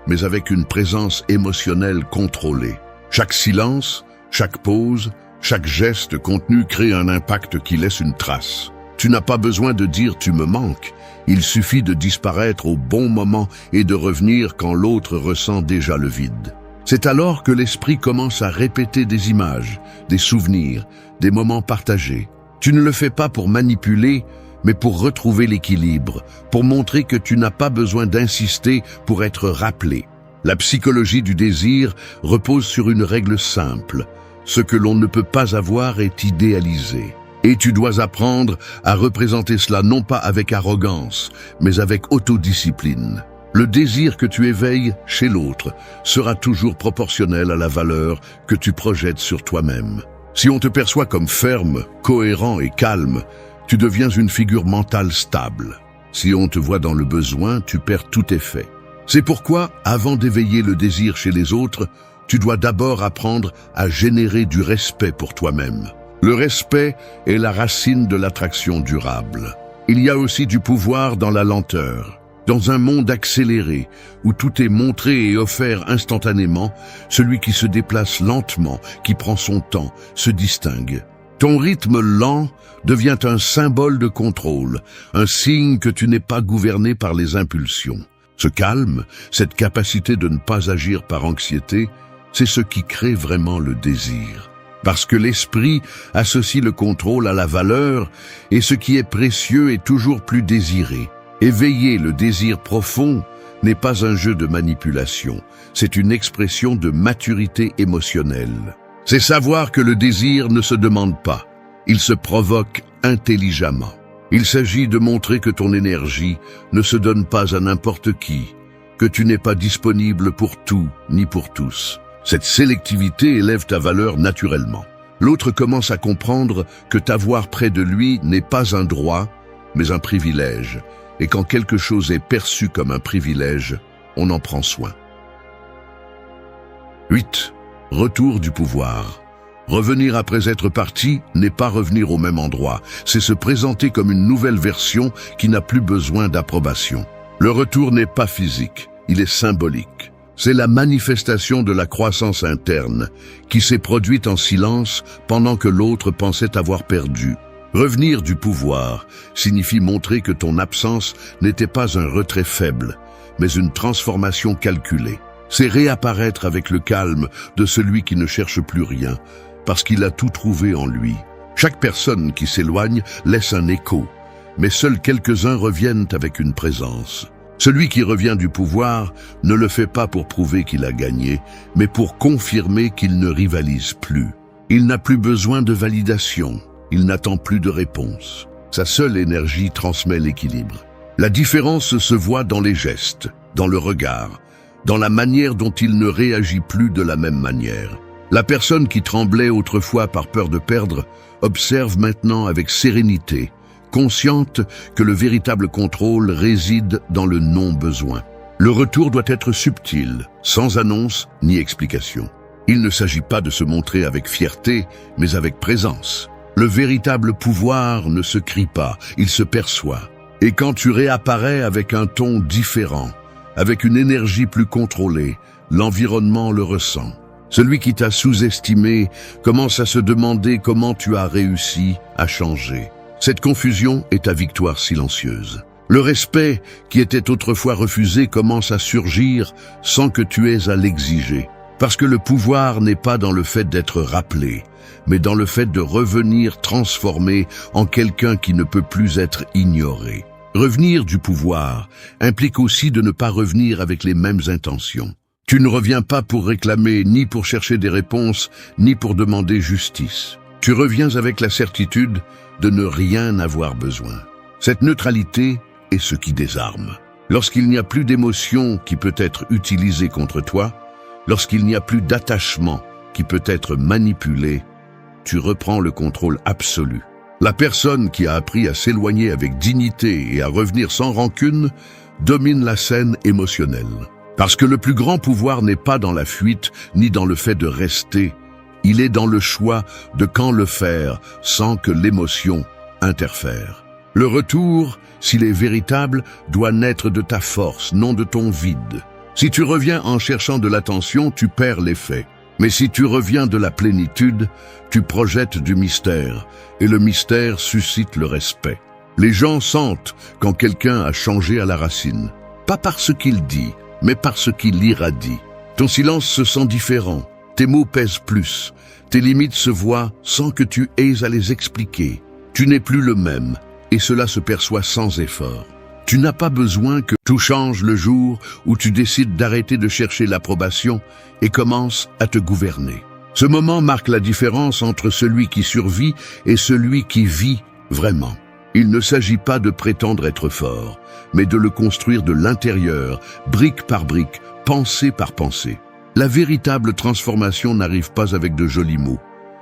mais avec une présence émotionnelle contrôlée. Chaque silence, chaque pause, chaque geste contenu crée un impact qui laisse une trace. Tu n'as pas besoin de dire « tu me manques », il suffit de disparaître au bon moment et de revenir quand l'autre ressent déjà le vide. C'est alors que l'esprit commence à répéter des images, des souvenirs, des moments partagés. Tu ne le fais pas pour manipuler, mais pour retrouver l'équilibre, pour montrer que tu n'as pas besoin d'insister pour être rappelé. La psychologie du désir repose sur une règle simple. Ce que l'on ne peut pas avoir est idéalisé. Et tu dois apprendre à représenter cela non pas avec arrogance, mais avec autodiscipline. Le désir que tu éveilles chez l'autre sera toujours proportionnel à la valeur que tu projettes sur toi-même. Si on te perçoit comme ferme, cohérent et calme, tu deviens une figure mentale stable. Si on te voit dans le besoin, tu perds tout effet. C'est pourquoi, avant d'éveiller le désir chez les autres, tu dois d'abord apprendre à générer du respect pour toi-même. Le respect est la racine de l'attraction durable. Il y a aussi du pouvoir dans la lenteur. Dans un monde accéléré, où tout est montré et offert instantanément, celui qui se déplace lentement, qui prend son temps, se distingue. Ton rythme lent devient un symbole de contrôle, un signe que tu n'es pas gouverné par les impulsions. Ce calme, cette capacité de ne pas agir par anxiété, c'est ce qui crée vraiment le désir. Parce que l'esprit associe le contrôle à la valeur, et ce qui est précieux est toujours plus désiré. Éveiller le désir profond n'est pas un jeu de manipulation, c'est une expression de maturité émotionnelle. C'est savoir que le désir ne se demande pas, il se provoque intelligemment. Il s'agit de montrer que ton énergie ne se donne pas à n'importe qui, que tu n'es pas disponible pour tout ni pour tous. Cette sélectivité élève ta valeur naturellement. L'autre commence à comprendre que t'avoir près de lui n'est pas un droit, mais un privilège. Et quand quelque chose est perçu comme un privilège, on en prend soin. 8. Retour du pouvoir. Revenir après être parti n'est pas revenir au même endroit, c'est se présenter comme une nouvelle version qui n'a plus besoin d'approbation. Le retour n'est pas physique, il est symbolique. C'est la manifestation de la croissance interne qui s'est produite en silence pendant que l'autre pensait avoir perdu. Revenir du pouvoir signifie montrer que ton absence n'était pas un retrait faible, mais une transformation calculée. C'est réapparaître avec le calme de celui qui ne cherche plus rien, parce qu'il a tout trouvé en lui. Chaque personne qui s'éloigne laisse un écho, mais seuls quelques-uns reviennent avec une présence. Celui qui revient du pouvoir ne le fait pas pour prouver qu'il a gagné, mais pour confirmer qu'il ne rivalise plus. Il n'a plus besoin de validation. Il n'attend plus de réponse. Sa seule énergie transmet l'équilibre. La différence se voit dans les gestes, dans le regard, dans la manière dont il ne réagit plus de la même manière. La personne qui tremblait autrefois par peur de perdre observe maintenant avec sérénité, consciente que le véritable contrôle réside dans le non-besoin. Le retour doit être subtil, sans annonce ni explication. Il ne s'agit pas de se montrer avec fierté, mais avec présence. Le véritable pouvoir ne se crie pas, il se perçoit. Et quand tu réapparais avec un ton différent, avec une énergie plus contrôlée, l'environnement le ressent. Celui qui t'a sous-estimé commence à se demander comment tu as réussi à changer. Cette confusion est ta victoire silencieuse. Le respect qui était autrefois refusé commence à surgir sans que tu aies à l'exiger. Parce que le pouvoir n'est pas dans le fait d'être rappelé, mais dans le fait de revenir transformé en quelqu'un qui ne peut plus être ignoré. Revenir du pouvoir implique aussi de ne pas revenir avec les mêmes intentions. Tu ne reviens pas pour réclamer, ni pour chercher des réponses, ni pour demander justice. Tu reviens avec la certitude de ne rien avoir besoin. Cette neutralité est ce qui désarme. Lorsqu'il n'y a plus d'émotion qui peut être utilisée contre toi, lorsqu'il n'y a plus d'attachement qui peut être manipulé, tu reprends le contrôle absolu. La personne qui a appris à s'éloigner avec dignité et à revenir sans rancune domine la scène émotionnelle. Parce que le plus grand pouvoir n'est pas dans la fuite ni dans le fait de rester, il est dans le choix de quand le faire sans que l'émotion interfère. Le retour, s'il est véritable, doit naître de ta force, non de ton vide. Si tu reviens en cherchant de l'attention, tu perds l'effet. Mais si tu reviens de la plénitude, tu projettes du mystère, et le mystère suscite le respect. Les gens sentent quand quelqu'un a changé à la racine, pas parce qu'il dit, mais parce qu'il irradie. Ton silence se sent différent, tes mots pèsent plus, tes limites se voient sans que tu aies à les expliquer. Tu n'es plus le même, et cela se perçoit sans effort. Tu n'as pas besoin que tout change le jour où tu décides d'arrêter de chercher l'approbation et commences à te gouverner. Ce moment marque la différence entre celui qui survit et celui qui vit vraiment. Il ne s'agit pas de prétendre être fort, mais de le construire de l'intérieur, brique par brique, pensée par pensée. La véritable transformation n'arrive pas avec de jolis mots.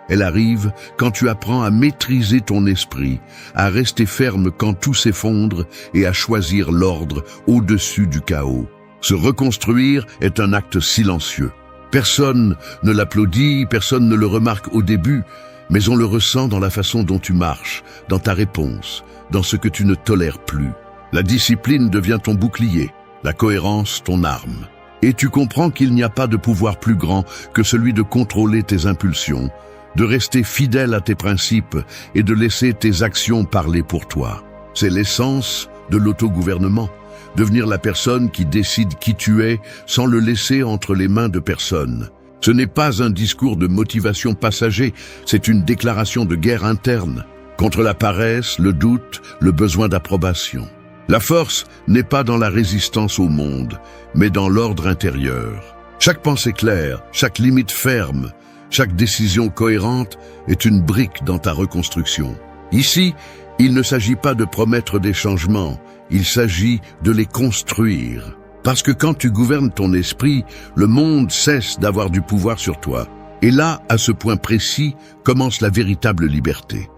Elle arrive quand tu apprends à maîtriser ton esprit, à rester ferme quand tout s'effondre et à choisir l'ordre au-dessus du chaos. Se reconstruire est un acte silencieux. Personne ne l'applaudit, personne ne le remarque au début, mais on le ressent dans la façon dont tu marches, dans ta réponse, dans ce que tu ne tolères plus. La discipline devient ton bouclier, la cohérence ton arme. Et tu comprends qu'il n'y a pas de pouvoir plus grand que celui de contrôler tes impulsions, de rester fidèle à tes principes et de laisser tes actions parler pour toi. C'est l'essence de l'autogouvernement. Devenir la personne qui décide qui tu es sans le laisser entre les mains de personne. Ce n'est pas un discours de motivation passager, c'est une déclaration de guerre interne, contre la paresse, le doute, le besoin d'approbation. La force n'est pas dans la résistance au monde, mais dans l'ordre intérieur. Chaque pensée claire, chaque limite ferme, chaque décision cohérente est une brique dans ta reconstruction. Ici, il ne s'agit pas de promettre des changements, il s'agit de les construire. Parce que quand tu gouvernes ton esprit, le monde cesse d'avoir du pouvoir sur toi. Et là, à ce point précis, commence la véritable liberté.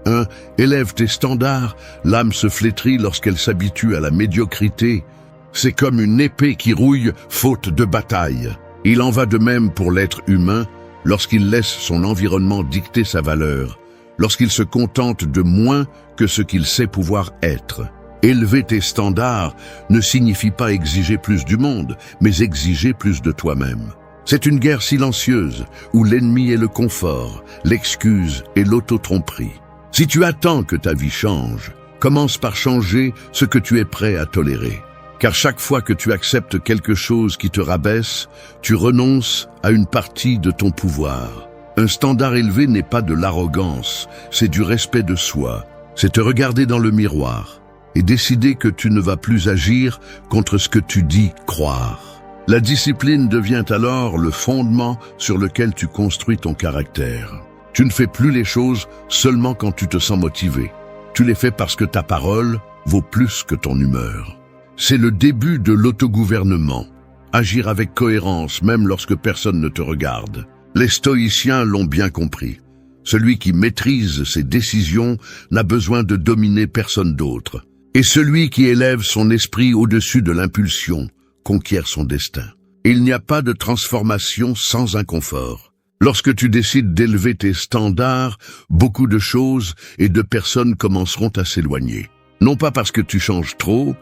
1. Élève tes standards, l'âme se flétrit lorsqu'elle s'habitue à la médiocrité. C'est comme une épée qui rouille faute de bataille. Il en va de même pour l'être humain lorsqu'il laisse son environnement dicter sa valeur, lorsqu'il se contente de moins que ce qu'il sait pouvoir être. Élever tes standards ne signifie pas exiger plus du monde, mais exiger plus de toi-même. C'est une guerre silencieuse où l'ennemi est le confort, l'excuse et l'auto-tromperie. Si tu attends que ta vie change, commence par changer ce que tu es prêt à tolérer. Car chaque fois que tu acceptes quelque chose qui te rabaisse, tu renonces à une partie de ton pouvoir. Un standard élevé n'est pas de l'arrogance, c'est du respect de soi. C'est te regarder dans le miroir et décider que tu ne vas plus agir contre ce que tu dis croire. La discipline devient alors le fondement sur lequel tu construis ton caractère. Tu ne fais plus les choses seulement quand tu te sens motivé. Tu les fais parce que ta parole vaut plus que ton humeur. C'est le début de l'autogouvernement. Agir avec cohérence même lorsque personne ne te regarde. Les stoïciens l'ont bien compris. Celui qui maîtrise ses décisions n'a besoin de dominer personne d'autre. Et celui qui élève son esprit au-dessus de l'impulsion conquiert son destin. Il n'y a pas de transformation sans inconfort. Lorsque tu décides d'élever tes standards, beaucoup de choses et de personnes commenceront à s'éloigner. Non pas parce que tu changes trop,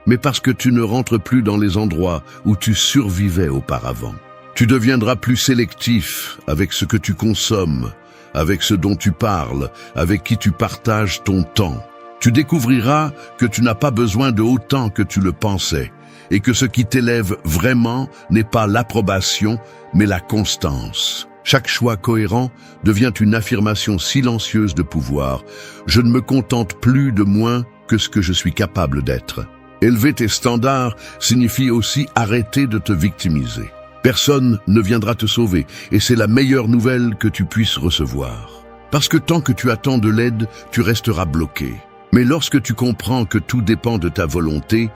mais parce que tu ne rentres plus dans les endroits où tu survivais auparavant. Tu deviendras plus sélectif avec ce que tu consommes, avec ce dont tu parles, avec qui tu partages ton temps. Tu découvriras que tu n'as pas besoin de autant que tu le pensais, et que ce qui t'élève vraiment n'est pas l'approbation, mais la constance. Chaque choix cohérent devient une affirmation silencieuse de pouvoir. Je ne me contente plus de moins que ce que je suis capable d'être. Élever tes standards signifie aussi arrêter de te victimiser. Personne ne viendra te sauver, et c'est la meilleure nouvelle que tu puisses recevoir. Parce que tant que tu attends de l'aide, tu resteras bloqué. Mais lorsque tu comprends que tout dépend de ta volonté,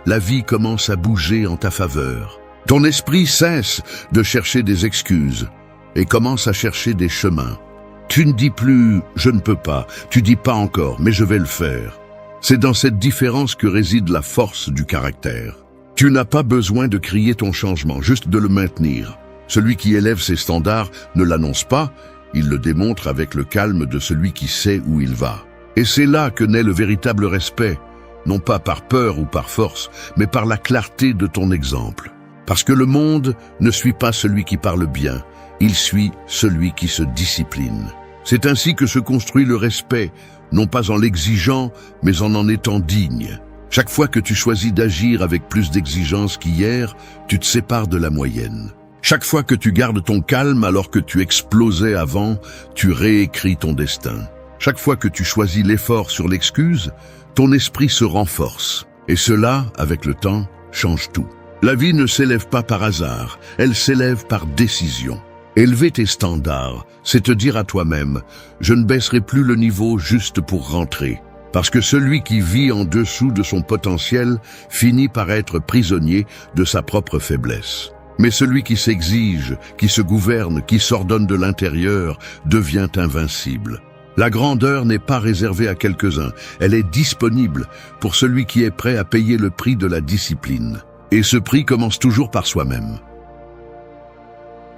la vie commence à bouger en ta faveur. Ton esprit cesse de chercher des excuses et commence à chercher des chemins. Tu ne dis plus « je ne peux pas », tu dis « pas encore, mais je vais le faire ». C'est dans cette différence que réside la force du caractère. Tu n'as pas besoin de crier ton changement, juste de le maintenir. Celui qui élève ses standards ne l'annonce pas, il le démontre avec le calme de celui qui sait où il va. Et c'est là que naît le véritable respect, non pas par peur ou par force, mais par la clarté de ton exemple. Parce que le monde ne suit pas celui qui parle bien, il suit celui qui se discipline. C'est ainsi que se construit le respect, non pas en l'exigeant, mais en étant digne. Chaque fois que tu choisis d'agir avec plus d'exigence qu'hier, tu te sépares de la moyenne. Chaque fois que tu gardes ton calme alors que tu explosais avant, tu réécris ton destin. Chaque fois que tu choisis l'effort sur l'excuse, ton esprit se renforce. Et cela, avec le temps, change tout. La vie ne s'élève pas par hasard, elle s'élève par décision. Élever tes standards, c'est te dire à toi-même « Je ne baisserai plus le niveau juste pour rentrer ». Parce que celui qui vit en dessous de son potentiel finit par être prisonnier de sa propre faiblesse. Mais celui qui s'exige, qui se gouverne, qui s'ordonne de l'intérieur, devient invincible. La grandeur n'est pas réservée à quelques-uns, elle est disponible pour celui qui est prêt à payer le prix de la discipline. Et ce prix commence toujours par soi-même.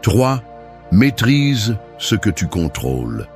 3. Maîtrise ce que tu contrôles.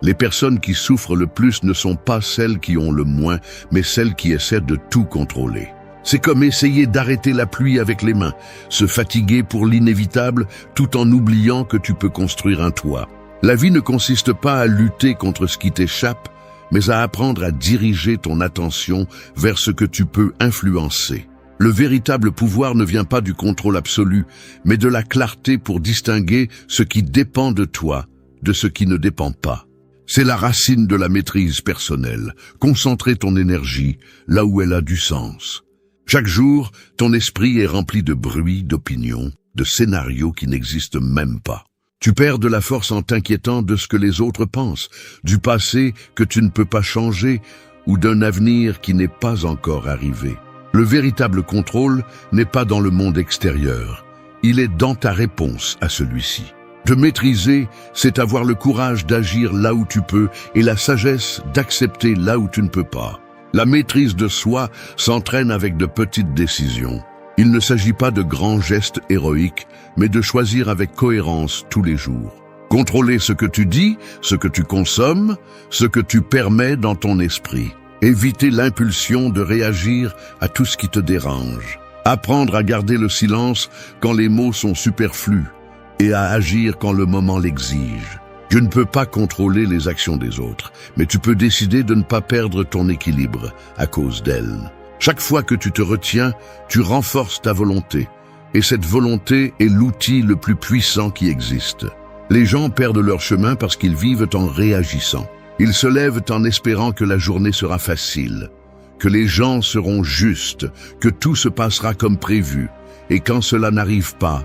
Les personnes qui souffrent le plus ne sont pas celles qui ont le moins, mais celles qui essaient de tout contrôler. C'est comme essayer d'arrêter la pluie avec les mains, se fatiguer pour l'inévitable tout en oubliant que tu peux construire un toit. La vie ne consiste pas à lutter contre ce qui t'échappe, mais à apprendre à diriger ton attention vers ce que tu peux influencer. Le véritable pouvoir ne vient pas du contrôle absolu, mais de la clarté pour distinguer ce qui dépend de toi de ce qui ne dépend pas. C'est la racine de la maîtrise personnelle, concentrer ton énergie là où elle a du sens. Chaque jour, ton esprit est rempli de bruit, d'opinions, de scénarios qui n'existent même pas. Tu perds de la force en t'inquiétant de ce que les autres pensent, du passé que tu ne peux pas changer ou d'un avenir qui n'est pas encore arrivé. Le véritable contrôle n'est pas dans le monde extérieur, il est dans ta réponse à celui-ci. Te maîtriser, c'est avoir le courage d'agir là où tu peux et la sagesse d'accepter là où tu ne peux pas. La maîtrise de soi s'entraîne avec de petites décisions. Il ne s'agit pas de grands gestes héroïques, mais de choisir avec cohérence tous les jours. Contrôler ce que tu dis, ce que tu consommes, ce que tu permets dans ton esprit. Éviter l'impulsion de réagir à tout ce qui te dérange. Apprendre à garder le silence quand les mots sont superflus et à agir quand le moment l'exige. Tu ne peux pas contrôler les actions des autres, mais tu peux décider de ne pas perdre ton équilibre à cause d'elles. Chaque fois que tu te retiens, tu renforces ta volonté, et cette volonté est l'outil le plus puissant qui existe. Les gens perdent leur chemin parce qu'ils vivent en réagissant. Ils se lèvent en espérant que la journée sera facile, que les gens seront justes, que tout se passera comme prévu, et quand cela n'arrive pas,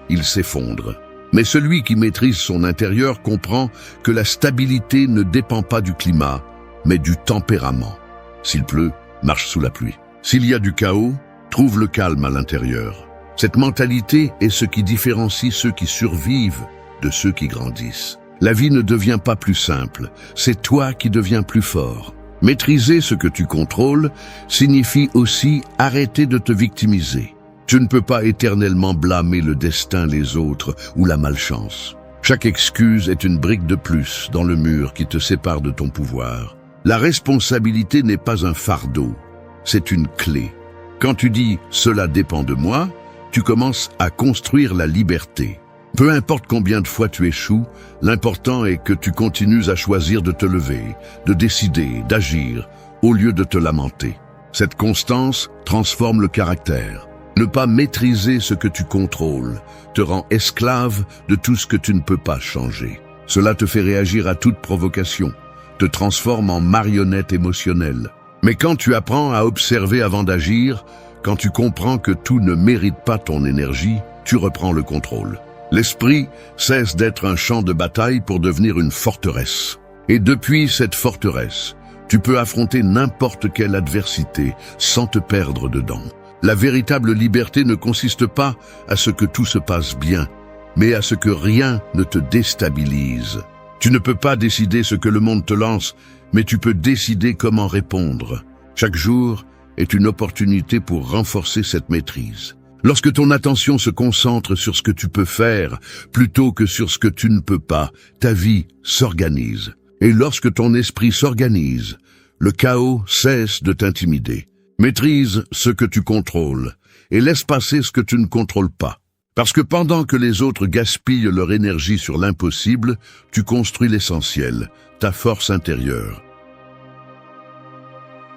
ils s'effondrent. Mais celui qui maîtrise son intérieur comprend que la stabilité ne dépend pas du climat, mais du tempérament. S'il pleut, marche sous la pluie. S'il y a du chaos, trouve le calme à l'intérieur. Cette mentalité est ce qui différencie ceux qui survivent de ceux qui grandissent. La vie ne devient pas plus simple, c'est toi qui deviens plus fort. Maîtriser ce que tu contrôles signifie aussi arrêter de te victimiser. Tu ne peux pas éternellement blâmer le destin, les autres ou la malchance. Chaque excuse est une brique de plus dans le mur qui te sépare de ton pouvoir. La responsabilité n'est pas un fardeau, c'est une clé. Quand tu dis « cela dépend de moi », tu commences à construire la liberté. Peu importe combien de fois tu échoues, l'important est que tu continues à choisir de te lever, de décider, d'agir, au lieu de te lamenter. Cette constance transforme le caractère. Ne pas maîtriser ce que tu contrôles te rend esclave de tout ce que tu ne peux pas changer. Cela te fait réagir à toute provocation, te transforme en marionnette émotionnelle. Mais quand tu apprends à observer avant d'agir, quand tu comprends que tout ne mérite pas ton énergie, tu reprends le contrôle. L'esprit cesse d'être un champ de bataille pour devenir une forteresse. Et depuis cette forteresse, tu peux affronter n'importe quelle adversité sans te perdre dedans. La véritable liberté ne consiste pas à ce que tout se passe bien, mais à ce que rien ne te déstabilise. Tu ne peux pas décider ce que le monde te lance, mais tu peux décider comment répondre. Chaque jour est une opportunité pour renforcer cette maîtrise. Lorsque ton attention se concentre sur ce que tu peux faire, plutôt que sur ce que tu ne peux pas, ta vie s'organise. Et lorsque ton esprit s'organise, le chaos cesse de t'intimider. Maîtrise ce que tu contrôles et laisse passer ce que tu ne contrôles pas. Parce que pendant que les autres gaspillent leur énergie sur l'impossible, tu construis l'essentiel, ta force intérieure.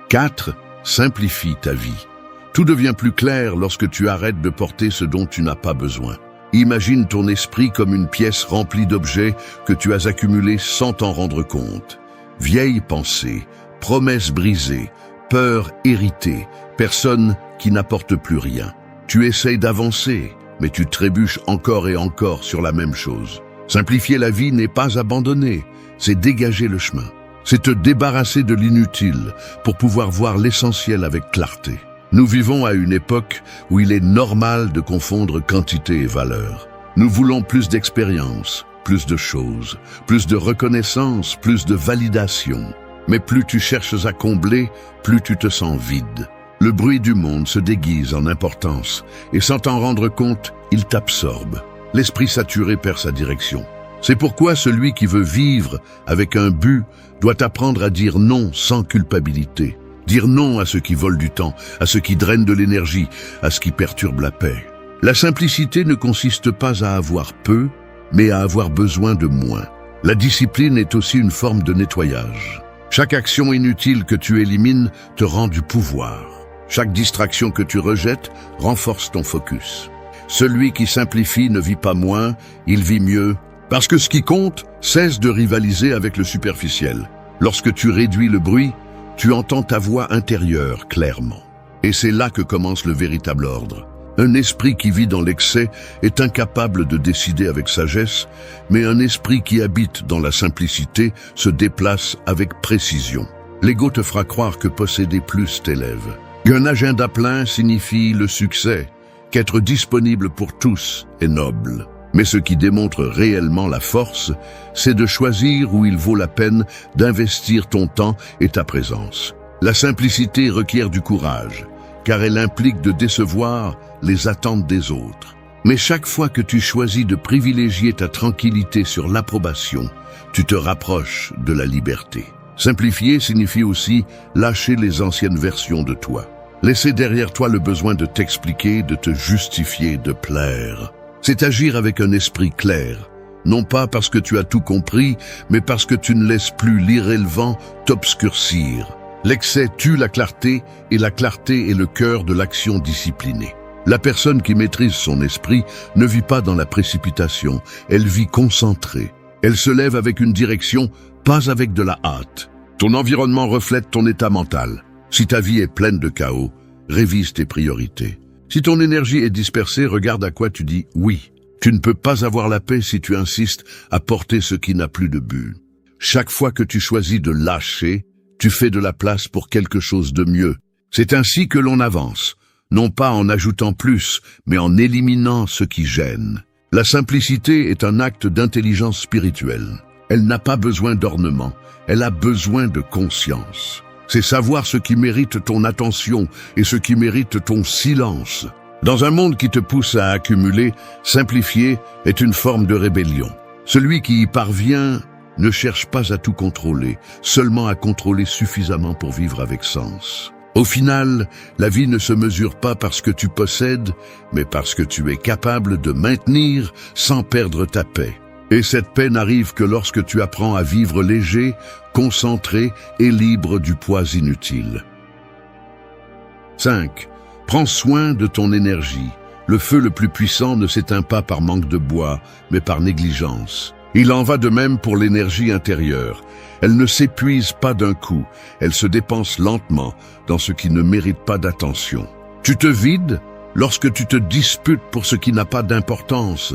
4. Simplifie ta vie. Tout devient plus clair lorsque tu arrêtes de porter ce dont tu n'as pas besoin. Imagine ton esprit comme une pièce remplie d'objets que tu as accumulés sans t'en rendre compte. Vieilles pensées, promesses brisées, peur héritée, personne qui n'apporte plus rien. Tu essayes d'avancer, mais tu trébuches encore et encore sur la même chose. Simplifier la vie n'est pas abandonner, c'est dégager le chemin. C'est te débarrasser de l'inutile pour pouvoir voir l'essentiel avec clarté. Nous vivons à une époque où il est normal de confondre quantité et valeur. Nous voulons plus d'expérience, plus de choses, plus de reconnaissance, plus de validation. Mais plus tu cherches à combler, plus tu te sens vide. Le bruit du monde se déguise en importance, et sans t'en rendre compte, il t'absorbe. L'esprit saturé perd sa direction. C'est pourquoi celui qui veut vivre avec un but doit apprendre à dire non sans culpabilité. Dire non à ce qui vole du temps, à ce qui draine de l'énergie, à ce qui perturbe la paix. La simplicité ne consiste pas à avoir peu, mais à avoir besoin de moins. La discipline est aussi une forme de nettoyage. Chaque action inutile que tu élimines te rend du pouvoir. Chaque distraction que tu rejettes renforce ton focus. Celui qui simplifie ne vit pas moins, il vit mieux. Parce que ce qui compte cesse de rivaliser avec le superficiel. Lorsque tu réduis le bruit, tu entends ta voix intérieure clairement. Et c'est là que commence le véritable ordre. Un esprit qui vit dans l'excès est incapable de décider avec sagesse, mais un esprit qui habite dans la simplicité se déplace avec précision. L'ego te fera croire que posséder plus t'élève. Qu'un agenda plein signifie le succès, qu'être disponible pour tous est noble. Mais ce qui démontre réellement la force, c'est de choisir où il vaut la peine d'investir ton temps et ta présence. La simplicité requiert du courage, car elle implique de décevoir les attentes des autres. Mais chaque fois que tu choisis de privilégier ta tranquillité sur l'approbation, tu te rapproches de la liberté. Simplifier signifie aussi lâcher les anciennes versions de toi. Laisser derrière toi le besoin de t'expliquer, de te justifier, de plaire. C'est agir avec un esprit clair, non pas parce que tu as tout compris, mais parce que tu ne laisses plus l'irrélevant t'obscurcir. L'excès tue la clarté, et la clarté est le cœur de l'action disciplinée. La personne qui maîtrise son esprit ne vit pas dans la précipitation, elle vit concentrée. Elle se lève avec une direction, pas avec de la hâte. Ton environnement reflète ton état mental. Si ta vie est pleine de chaos, révise tes priorités. Si ton énergie est dispersée, regarde à quoi tu dis oui. Tu ne peux pas avoir la paix si tu insistes à porter ce qui n'a plus de but. Chaque fois que tu choisis de lâcher, tu fais de la place pour quelque chose de mieux. C'est ainsi que l'on avance, non pas en ajoutant plus, mais en éliminant ce qui gêne. La simplicité est un acte d'intelligence spirituelle. Elle n'a pas besoin d'ornement, elle a besoin de conscience. C'est savoir ce qui mérite ton attention et ce qui mérite ton silence. Dans un monde qui te pousse à accumuler, simplifier est une forme de rébellion. Celui qui y parvient ne cherche pas à tout contrôler, seulement à contrôler suffisamment pour vivre avec sens. Au final, la vie ne se mesure pas par ce que tu possèdes, mais parce que tu es capable de maintenir sans perdre ta paix. Et cette paix n'arrive que lorsque tu apprends à vivre léger, concentré et libre du poids inutile. 5. Prends soin de ton énergie. Le feu le plus puissant ne s'éteint pas par manque de bois, mais par négligence. Il en va de même pour l'énergie intérieure. Elle ne s'épuise pas d'un coup, elle se dépense lentement dans ce qui ne mérite pas d'attention. Tu te vides lorsque tu te disputes pour ce qui n'a pas d'importance,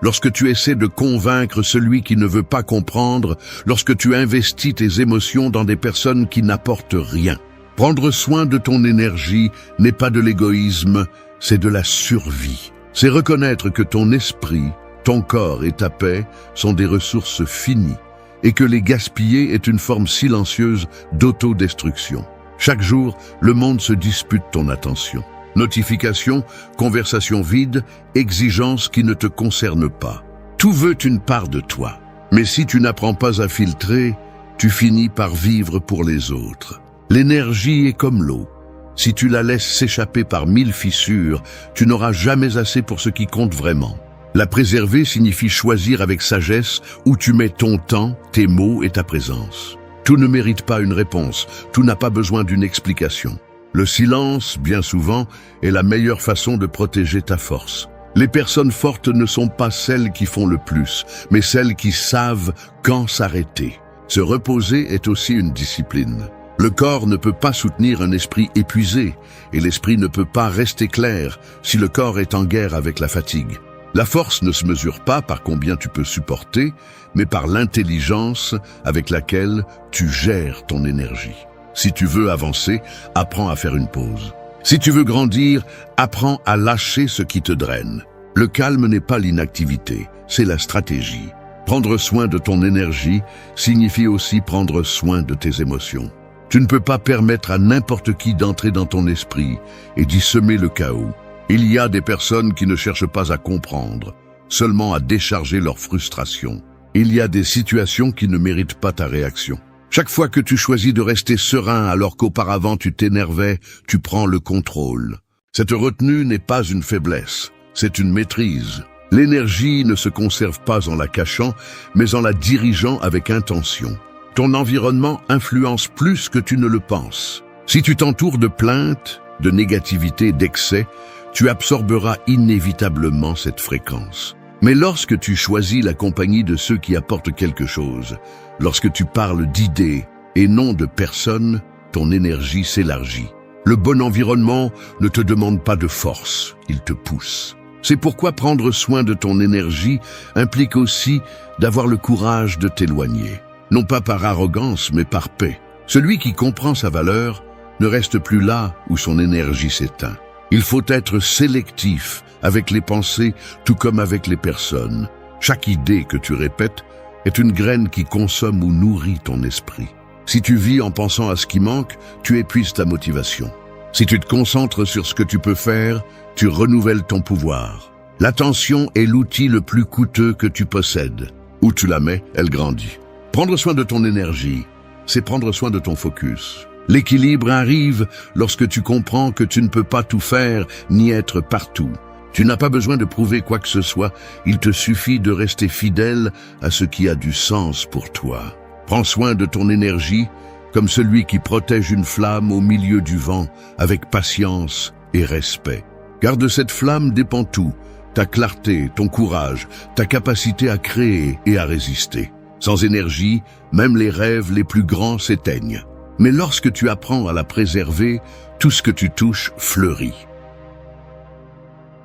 lorsque tu essaies de convaincre celui qui ne veut pas comprendre, lorsque tu investis tes émotions dans des personnes qui n'apportent rien. Prendre soin de ton énergie n'est pas de l'égoïsme, c'est de la survie. C'est reconnaître que ton esprit, ton corps et ta paix sont des ressources finies et que les gaspiller est une forme silencieuse d'autodestruction. Chaque jour, le monde se dispute ton attention. Notifications, conversations vides, exigences qui ne te concernent pas. Tout veut une part de toi. Mais si tu n'apprends pas à filtrer, tu finis par vivre pour les autres. L'énergie est comme l'eau. Si tu la laisses s'échapper par 1000 fissures, tu n'auras jamais assez pour ce qui compte vraiment. La préserver signifie choisir avec sagesse où tu mets ton temps, tes mots et ta présence. Tout ne mérite pas une réponse, tout n'a pas besoin d'une explication. Le silence, bien souvent, est la meilleure façon de protéger ta force. Les personnes fortes ne sont pas celles qui font le plus, mais celles qui savent quand s'arrêter. Se reposer est aussi une discipline. Le corps ne peut pas soutenir un esprit épuisé, et l'esprit ne peut pas rester clair si le corps est en guerre avec la fatigue. La force ne se mesure pas par combien tu peux supporter, mais par l'intelligence avec laquelle tu gères ton énergie. Si tu veux avancer, apprends à faire une pause. Si tu veux grandir, apprends à lâcher ce qui te draine. Le calme n'est pas l'inactivité, c'est la stratégie. Prendre soin de ton énergie signifie aussi prendre soin de tes émotions. Tu ne peux pas permettre à n'importe qui d'entrer dans ton esprit et d'y semer le chaos. Il y a des personnes qui ne cherchent pas à comprendre, seulement à décharger leur frustration. Il y a des situations qui ne méritent pas ta réaction. Chaque fois que tu choisis de rester serein alors qu'auparavant tu t'énervais, tu prends le contrôle. Cette retenue n'est pas une faiblesse, c'est une maîtrise. L'énergie ne se conserve pas en la cachant, mais en la dirigeant avec intention. Ton environnement influence plus que tu ne le penses. Si tu t'entoures de plaintes, de négativité, d'excès, tu absorberas inévitablement cette fréquence. Mais lorsque tu choisis la compagnie de ceux qui apportent quelque chose, lorsque tu parles d'idées et non de personnes, ton énergie s'élargit. Le bon environnement ne te demande pas de force, il te pousse. C'est pourquoi prendre soin de ton énergie implique aussi d'avoir le courage de t'éloigner. Non pas par arrogance, mais par paix. Celui qui comprend sa valeur ne reste plus là où son énergie s'éteint. Il faut être sélectif avec les pensées, tout comme avec les personnes. Chaque idée que tu répètes est une graine qui consomme ou nourrit ton esprit. Si tu vis en pensant à ce qui manque, tu épuises ta motivation. Si tu te concentres sur ce que tu peux faire, tu renouvelles ton pouvoir. L'attention est l'outil le plus coûteux que tu possèdes. Où tu la mets, elle grandit. Prendre soin de ton énergie, c'est prendre soin de ton focus. L'équilibre arrive lorsque tu comprends que tu ne peux pas tout faire ni être partout. Tu n'as pas besoin de prouver quoi que ce soit, il te suffit de rester fidèle à ce qui a du sens pour toi. Prends soin de ton énergie comme celui qui protège une flamme au milieu du vent avec patience et respect. Car de cette flamme dépend tout, ta clarté, ton courage, ta capacité à créer et à résister. Sans énergie, même les rêves les plus grands s'éteignent. Mais lorsque tu apprends à la préserver, tout ce que tu touches fleurit.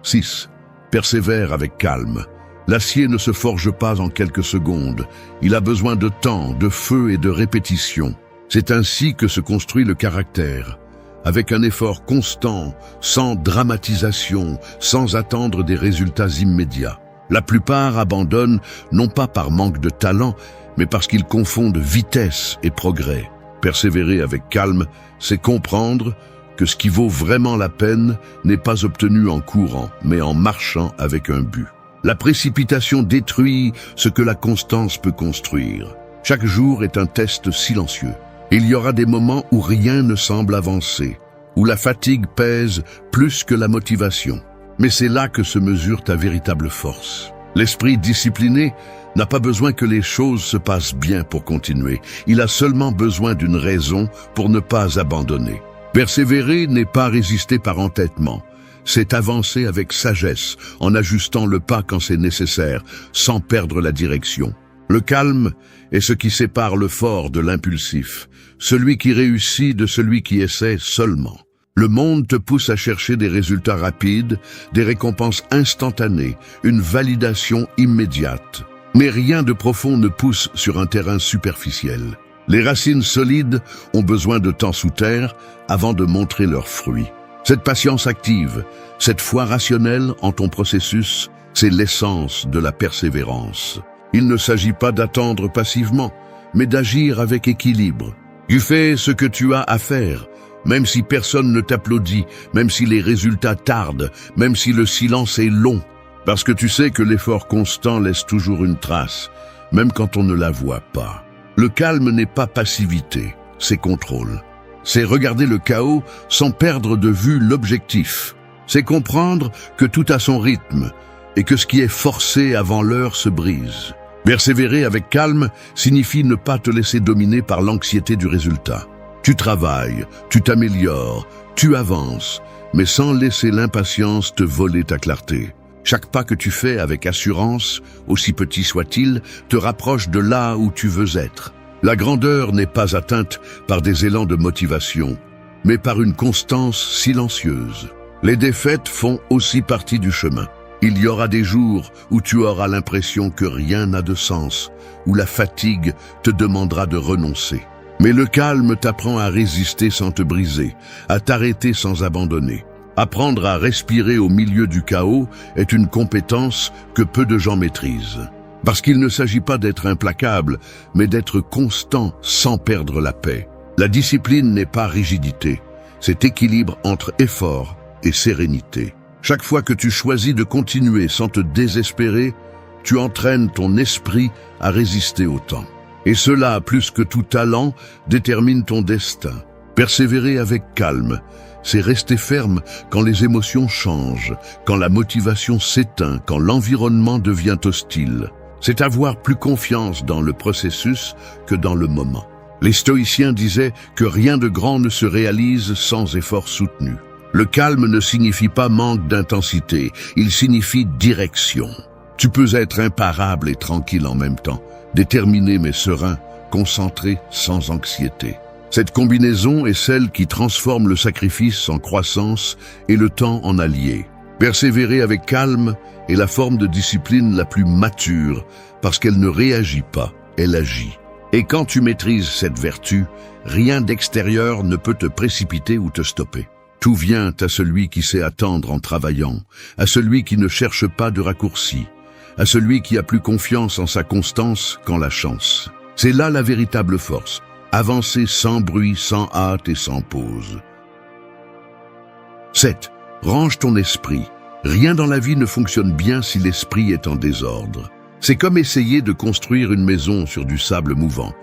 6. Persévère avec calme. L'acier ne se forge pas en quelques secondes. Il a besoin de temps, de feu et de répétition. C'est ainsi que se construit le caractère. Avec un effort constant, sans dramatisation, sans attendre des résultats immédiats. La plupart abandonnent, non pas par manque de talent, mais parce qu'ils confondent vitesse et progrès. Persévérer avec calme, c'est comprendre que ce qui vaut vraiment la peine n'est pas obtenu en courant, mais en marchant avec un but. La précipitation détruit ce que la constance peut construire. Chaque jour est un test silencieux. Il y aura des moments où rien ne semble avancer, où la fatigue pèse plus que la motivation. Mais c'est là que se mesure ta véritable force. L'esprit discipliné n'a pas besoin que les choses se passent bien pour continuer. Il a seulement besoin d'une raison pour ne pas abandonner. Persévérer n'est pas résister par entêtement. C'est avancer avec sagesse, en ajustant le pas quand c'est nécessaire, sans perdre la direction. Le calme est ce qui sépare le fort de l'impulsif, celui qui réussit de celui qui essaie seulement. Le monde te pousse à chercher des résultats rapides, des récompenses instantanées, une validation immédiate. Mais rien de profond ne pousse sur un terrain superficiel. Les racines solides ont besoin de temps sous terre avant de montrer leurs fruits. Cette patience active, cette foi rationnelle en ton processus, c'est l'essence de la persévérance. Il ne s'agit pas d'attendre passivement, mais d'agir avec équilibre. Tu fais ce que tu as à faire, même si personne ne t'applaudit, même si les résultats tardent, même si le silence est long, parce que tu sais que l'effort constant laisse toujours une trace, même quand on ne la voit pas. Le calme n'est pas passivité, c'est contrôle. C'est regarder le chaos sans perdre de vue l'objectif. C'est comprendre que tout a son rythme et que ce qui est forcé avant l'heure se brise. Persévérer avec calme signifie ne pas te laisser dominer par l'anxiété du résultat. Tu travailles, tu t'améliores, tu avances, mais sans laisser l'impatience te voler ta clarté. Chaque pas que tu fais avec assurance, aussi petit soit-il, te rapproche de là où tu veux être. La grandeur n'est pas atteinte par des élans de motivation, mais par une constance silencieuse. Les défaites font aussi partie du chemin. Il y aura des jours où tu auras l'impression que rien n'a de sens, où la fatigue te demandera de renoncer. Mais le calme t'apprend à résister sans te briser, à t'arrêter sans abandonner. Apprendre à respirer au milieu du chaos est une compétence que peu de gens maîtrisent. Parce qu'il ne s'agit pas d'être implacable, mais d'être constant sans perdre la paix. La discipline n'est pas rigidité, c'est équilibre entre effort et sérénité. Chaque fois que tu choisis de continuer sans te désespérer, tu entraînes ton esprit à résister au temps. Et cela, plus que tout talent, détermine ton destin. Persévérer avec calme, c'est rester ferme quand les émotions changent, quand la motivation s'éteint, quand l'environnement devient hostile. C'est avoir plus confiance dans le processus que dans le moment. Les stoïciens disaient que rien de grand ne se réalise sans effort soutenu. Le calme ne signifie pas manque d'intensité, il signifie direction. Tu peux être imparable et tranquille en même temps, déterminé mais serein, concentré sans anxiété. Cette combinaison est celle qui transforme le sacrifice en croissance et le temps en allié. Persévérer avec calme est la forme de discipline la plus mature parce qu'elle ne réagit pas, elle agit. Et quand tu maîtrises cette vertu, rien d'extérieur ne peut te précipiter ou te stopper. Tout vient à celui qui sait attendre en travaillant, à celui qui ne cherche pas de raccourcis, à celui qui a plus confiance en sa constance qu'en la chance. C'est là la véritable force, avancer sans bruit, sans hâte et sans pause. 7. Range ton esprit. Rien dans la vie ne fonctionne bien si l'esprit est en désordre. C'est comme essayer de construire une maison sur du sable mouvant.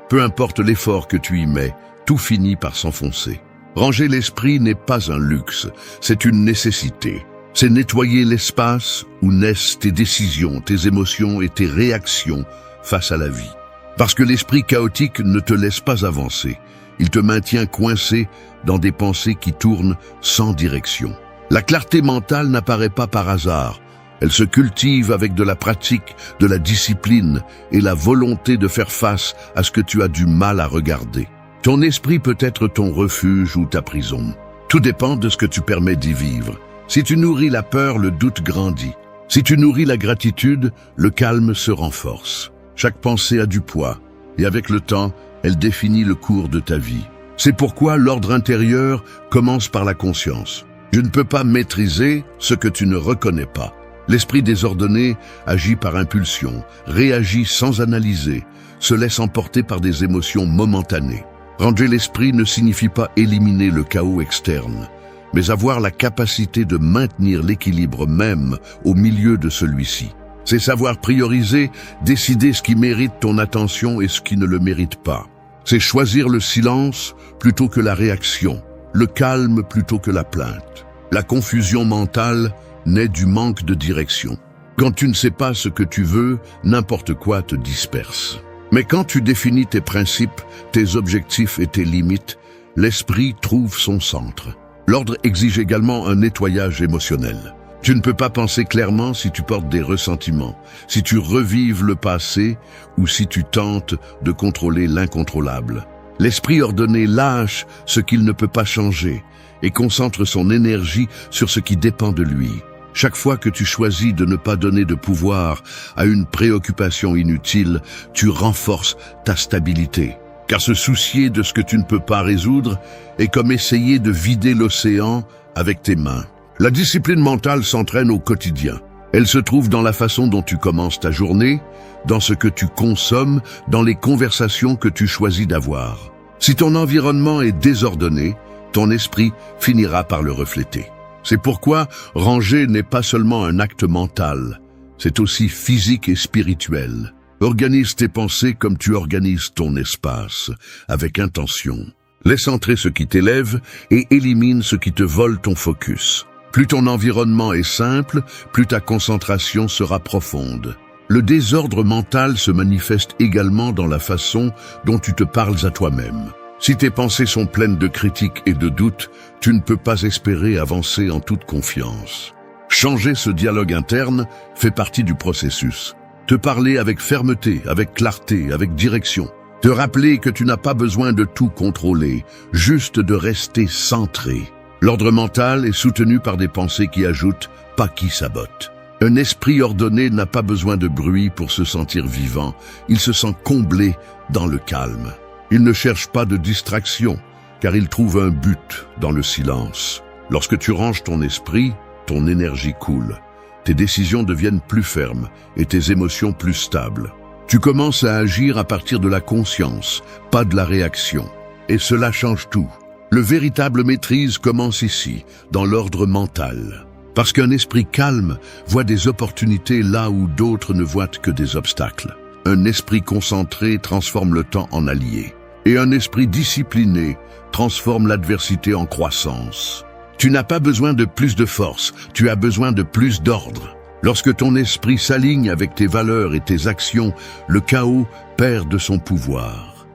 Peu importe l'effort que tu y mets, tout finit par s'enfoncer. Ranger l'esprit n'est pas un luxe, c'est une nécessité. C'est nettoyer l'espace où naissent tes décisions, tes émotions et tes réactions face à la vie. Parce que l'esprit chaotique ne te laisse pas avancer. Il te maintient coincé dans des pensées qui tournent sans direction. La clarté mentale n'apparaît pas par hasard. Elle se cultive avec de la pratique, de la discipline et la volonté de faire face à ce que tu as du mal à regarder. Ton esprit peut être ton refuge ou ta prison. Tout dépend de ce que tu permets d'y vivre. Si tu nourris la peur, le doute grandit. Si tu nourris la gratitude, le calme se renforce. Chaque pensée a du poids, et avec le temps, elle définit le cours de ta vie. C'est pourquoi l'ordre intérieur commence par la conscience. Je ne peux pas maîtriser ce que tu ne reconnais pas. L'esprit désordonné agit par impulsion, réagit sans analyser, se laisse emporter par des émotions momentanées. Ranger l'esprit ne signifie pas éliminer le chaos externe, mais avoir la capacité de maintenir l'équilibre même au milieu de celui-ci. C'est savoir prioriser, décider ce qui mérite ton attention et ce qui ne le mérite pas. C'est choisir le silence plutôt que la réaction, le calme plutôt que la plainte. La confusion mentale naît du manque de direction. Quand tu ne sais pas ce que tu veux, n'importe quoi te disperse. Mais quand tu définis tes principes, tes objectifs et tes limites, l'esprit trouve son centre. L'ordre exige également un nettoyage émotionnel. Tu ne peux pas penser clairement si tu portes des ressentiments, si tu revives le passé ou si tu tentes de contrôler l'incontrôlable. L'esprit ordonné lâche ce qu'il ne peut pas changer et concentre son énergie sur ce qui dépend de lui. Chaque fois que tu choisis de ne pas donner de pouvoir à une préoccupation inutile, tu renforces ta stabilité. Car se soucier de ce que tu ne peux pas résoudre est comme essayer de vider l'océan avec tes mains. La discipline mentale s'entraîne au quotidien. Elle se trouve dans la façon dont tu commences ta journée, dans ce que tu consommes, dans les conversations que tu choisis d'avoir. Si ton environnement est désordonné, ton esprit finira par le refléter. C'est pourquoi ranger n'est pas seulement un acte mental, c'est aussi physique et spirituel. Organise tes pensées comme tu organises ton espace, avec intention. Laisse entrer ce qui t'élève et élimine ce qui te vole ton focus. Plus ton environnement est simple, plus ta concentration sera profonde. Le désordre mental se manifeste également dans la façon dont tu te parles à toi-même. Si tes pensées sont pleines de critiques et de doutes, tu ne peux pas espérer avancer en toute confiance. Changer ce dialogue interne fait partie du processus. Te parler avec fermeté, avec clarté, avec direction. Te rappeler que tu n'as pas besoin de tout contrôler, juste de rester centré. L'ordre mental est soutenu par des pensées qui ajoutent, pas qui sabotent. Un esprit ordonné n'a pas besoin de bruit pour se sentir vivant, il se sent comblé dans le calme. Il ne cherche pas de distraction, car il trouve un but dans le silence. Lorsque tu ranges ton esprit, ton énergie coule. Tes décisions deviennent plus fermes et tes émotions plus stables. Tu commences à agir à partir de la conscience, pas de la réaction. Et cela change tout. Le véritable maîtrise commence ici, dans l'ordre mental. Parce qu'un esprit calme voit des opportunités là où d'autres ne voient que des obstacles. Un esprit concentré transforme le temps en allié. Et un esprit discipliné transforme l'adversité en croissance. Tu n'as pas besoin de plus de force, tu as besoin de plus d'ordre. Lorsque ton esprit s'aligne avec tes valeurs et tes actions, le chaos perd de son pouvoir.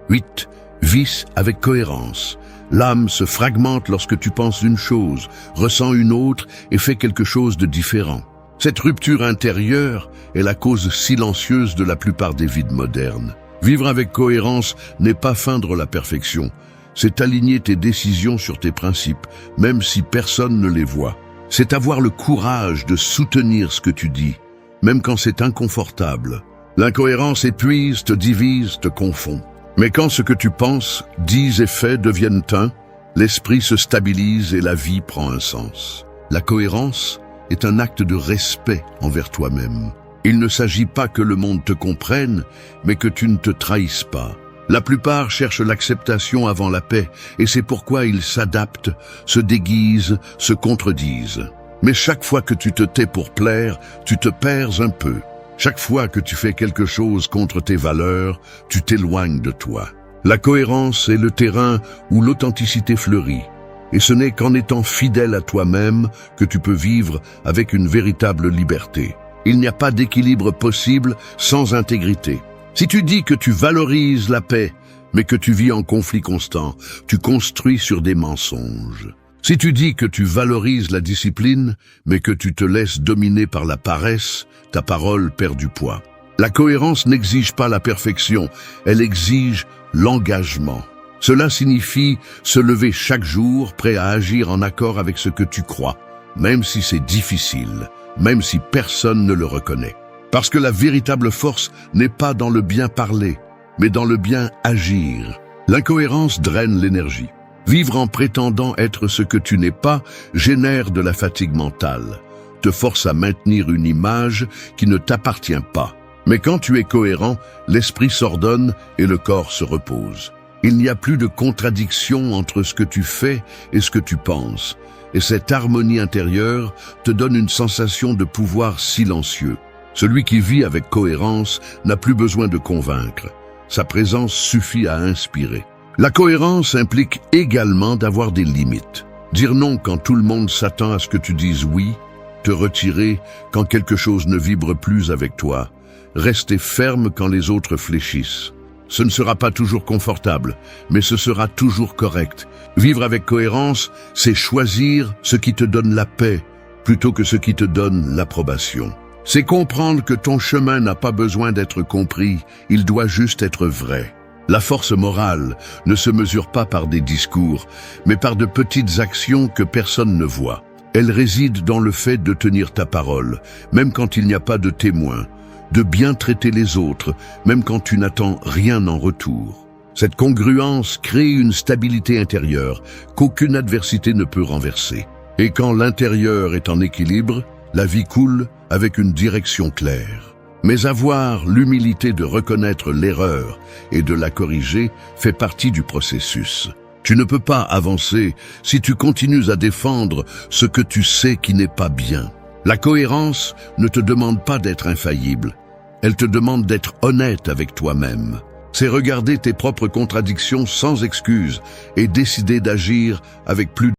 8. Vis avec cohérence. L'âme se fragmente lorsque tu penses une chose, ressens une autre et fais quelque chose de différent. Cette rupture intérieure est la cause silencieuse de la plupart des vides modernes. Vivre avec cohérence n'est pas feindre la perfection, c'est aligner tes décisions sur tes principes, même si personne ne les voit. C'est avoir le courage de soutenir ce que tu dis, même quand c'est inconfortable. L'incohérence épuise, te divise, te confond. Mais quand ce que tu penses, dis et fais deviennent un, l'esprit se stabilise et la vie prend un sens. La cohérence est un acte de respect envers toi-même. Il ne s'agit pas que le monde te comprenne, mais que tu ne te trahisses pas. La plupart cherchent l'acceptation avant la paix, et c'est pourquoi ils s'adaptent, se déguisent, se contredisent. Mais chaque fois que tu te tais pour plaire, tu te perds un peu. Chaque fois que tu fais quelque chose contre tes valeurs, tu t'éloignes de toi. La cohérence est le terrain où l'authenticité fleurit. Et ce n'est qu'en étant fidèle à toi-même que tu peux vivre avec une véritable liberté. Il n'y a pas d'équilibre possible sans intégrité. Si tu dis que tu valorises la paix, mais que tu vis en conflit constant, tu construis sur des mensonges. Si tu dis que tu valorises la discipline, mais que tu te laisses dominer par la paresse, ta parole perd du poids. La cohérence n'exige pas la perfection, elle exige l'engagement. Cela signifie se lever chaque jour, prêt à agir en accord avec ce que tu crois, même si c'est difficile, même si personne ne le reconnaît. Parce que la véritable force n'est pas dans le bien parler, mais dans le bien agir. L'incohérence draine l'énergie. Vivre en prétendant être ce que tu n'es pas génère de la fatigue mentale, te force à maintenir une image qui ne t'appartient pas. Mais quand tu es cohérent, l'esprit s'ordonne et le corps se repose. Il n'y a plus de contradiction entre ce que tu fais et ce que tu penses. Et cette harmonie intérieure te donne une sensation de pouvoir silencieux. Celui qui vit avec cohérence n'a plus besoin de convaincre. Sa présence suffit à inspirer. La cohérence implique également d'avoir des limites. Dire non quand tout le monde s'attend à ce que tu dises oui, te retirer quand quelque chose ne vibre plus avec toi, rester ferme quand les autres fléchissent. Ce ne sera pas toujours confortable, mais ce sera toujours correct. Vivre avec cohérence, c'est choisir ce qui te donne la paix, plutôt que ce qui te donne l'approbation. C'est comprendre que ton chemin n'a pas besoin d'être compris, il doit juste être vrai. La force morale ne se mesure pas par des discours, mais par de petites actions que personne ne voit. Elle réside dans le fait de tenir ta parole, même quand il n'y a pas de témoin, de bien traiter les autres, même quand tu n'attends rien en retour. Cette congruence crée une stabilité intérieure qu'aucune adversité ne peut renverser. Et quand l'intérieur est en équilibre, la vie coule avec une direction claire. Mais avoir l'humilité de reconnaître l'erreur et de la corriger fait partie du processus. Tu ne peux pas avancer si tu continues à défendre ce que tu sais qui n'est pas bien. La cohérence ne te demande pas d'être infaillible, elle te demande d'être honnête avec toi-même. C'est regarder tes propres contradictions sans excuse et décider d'agir avec plus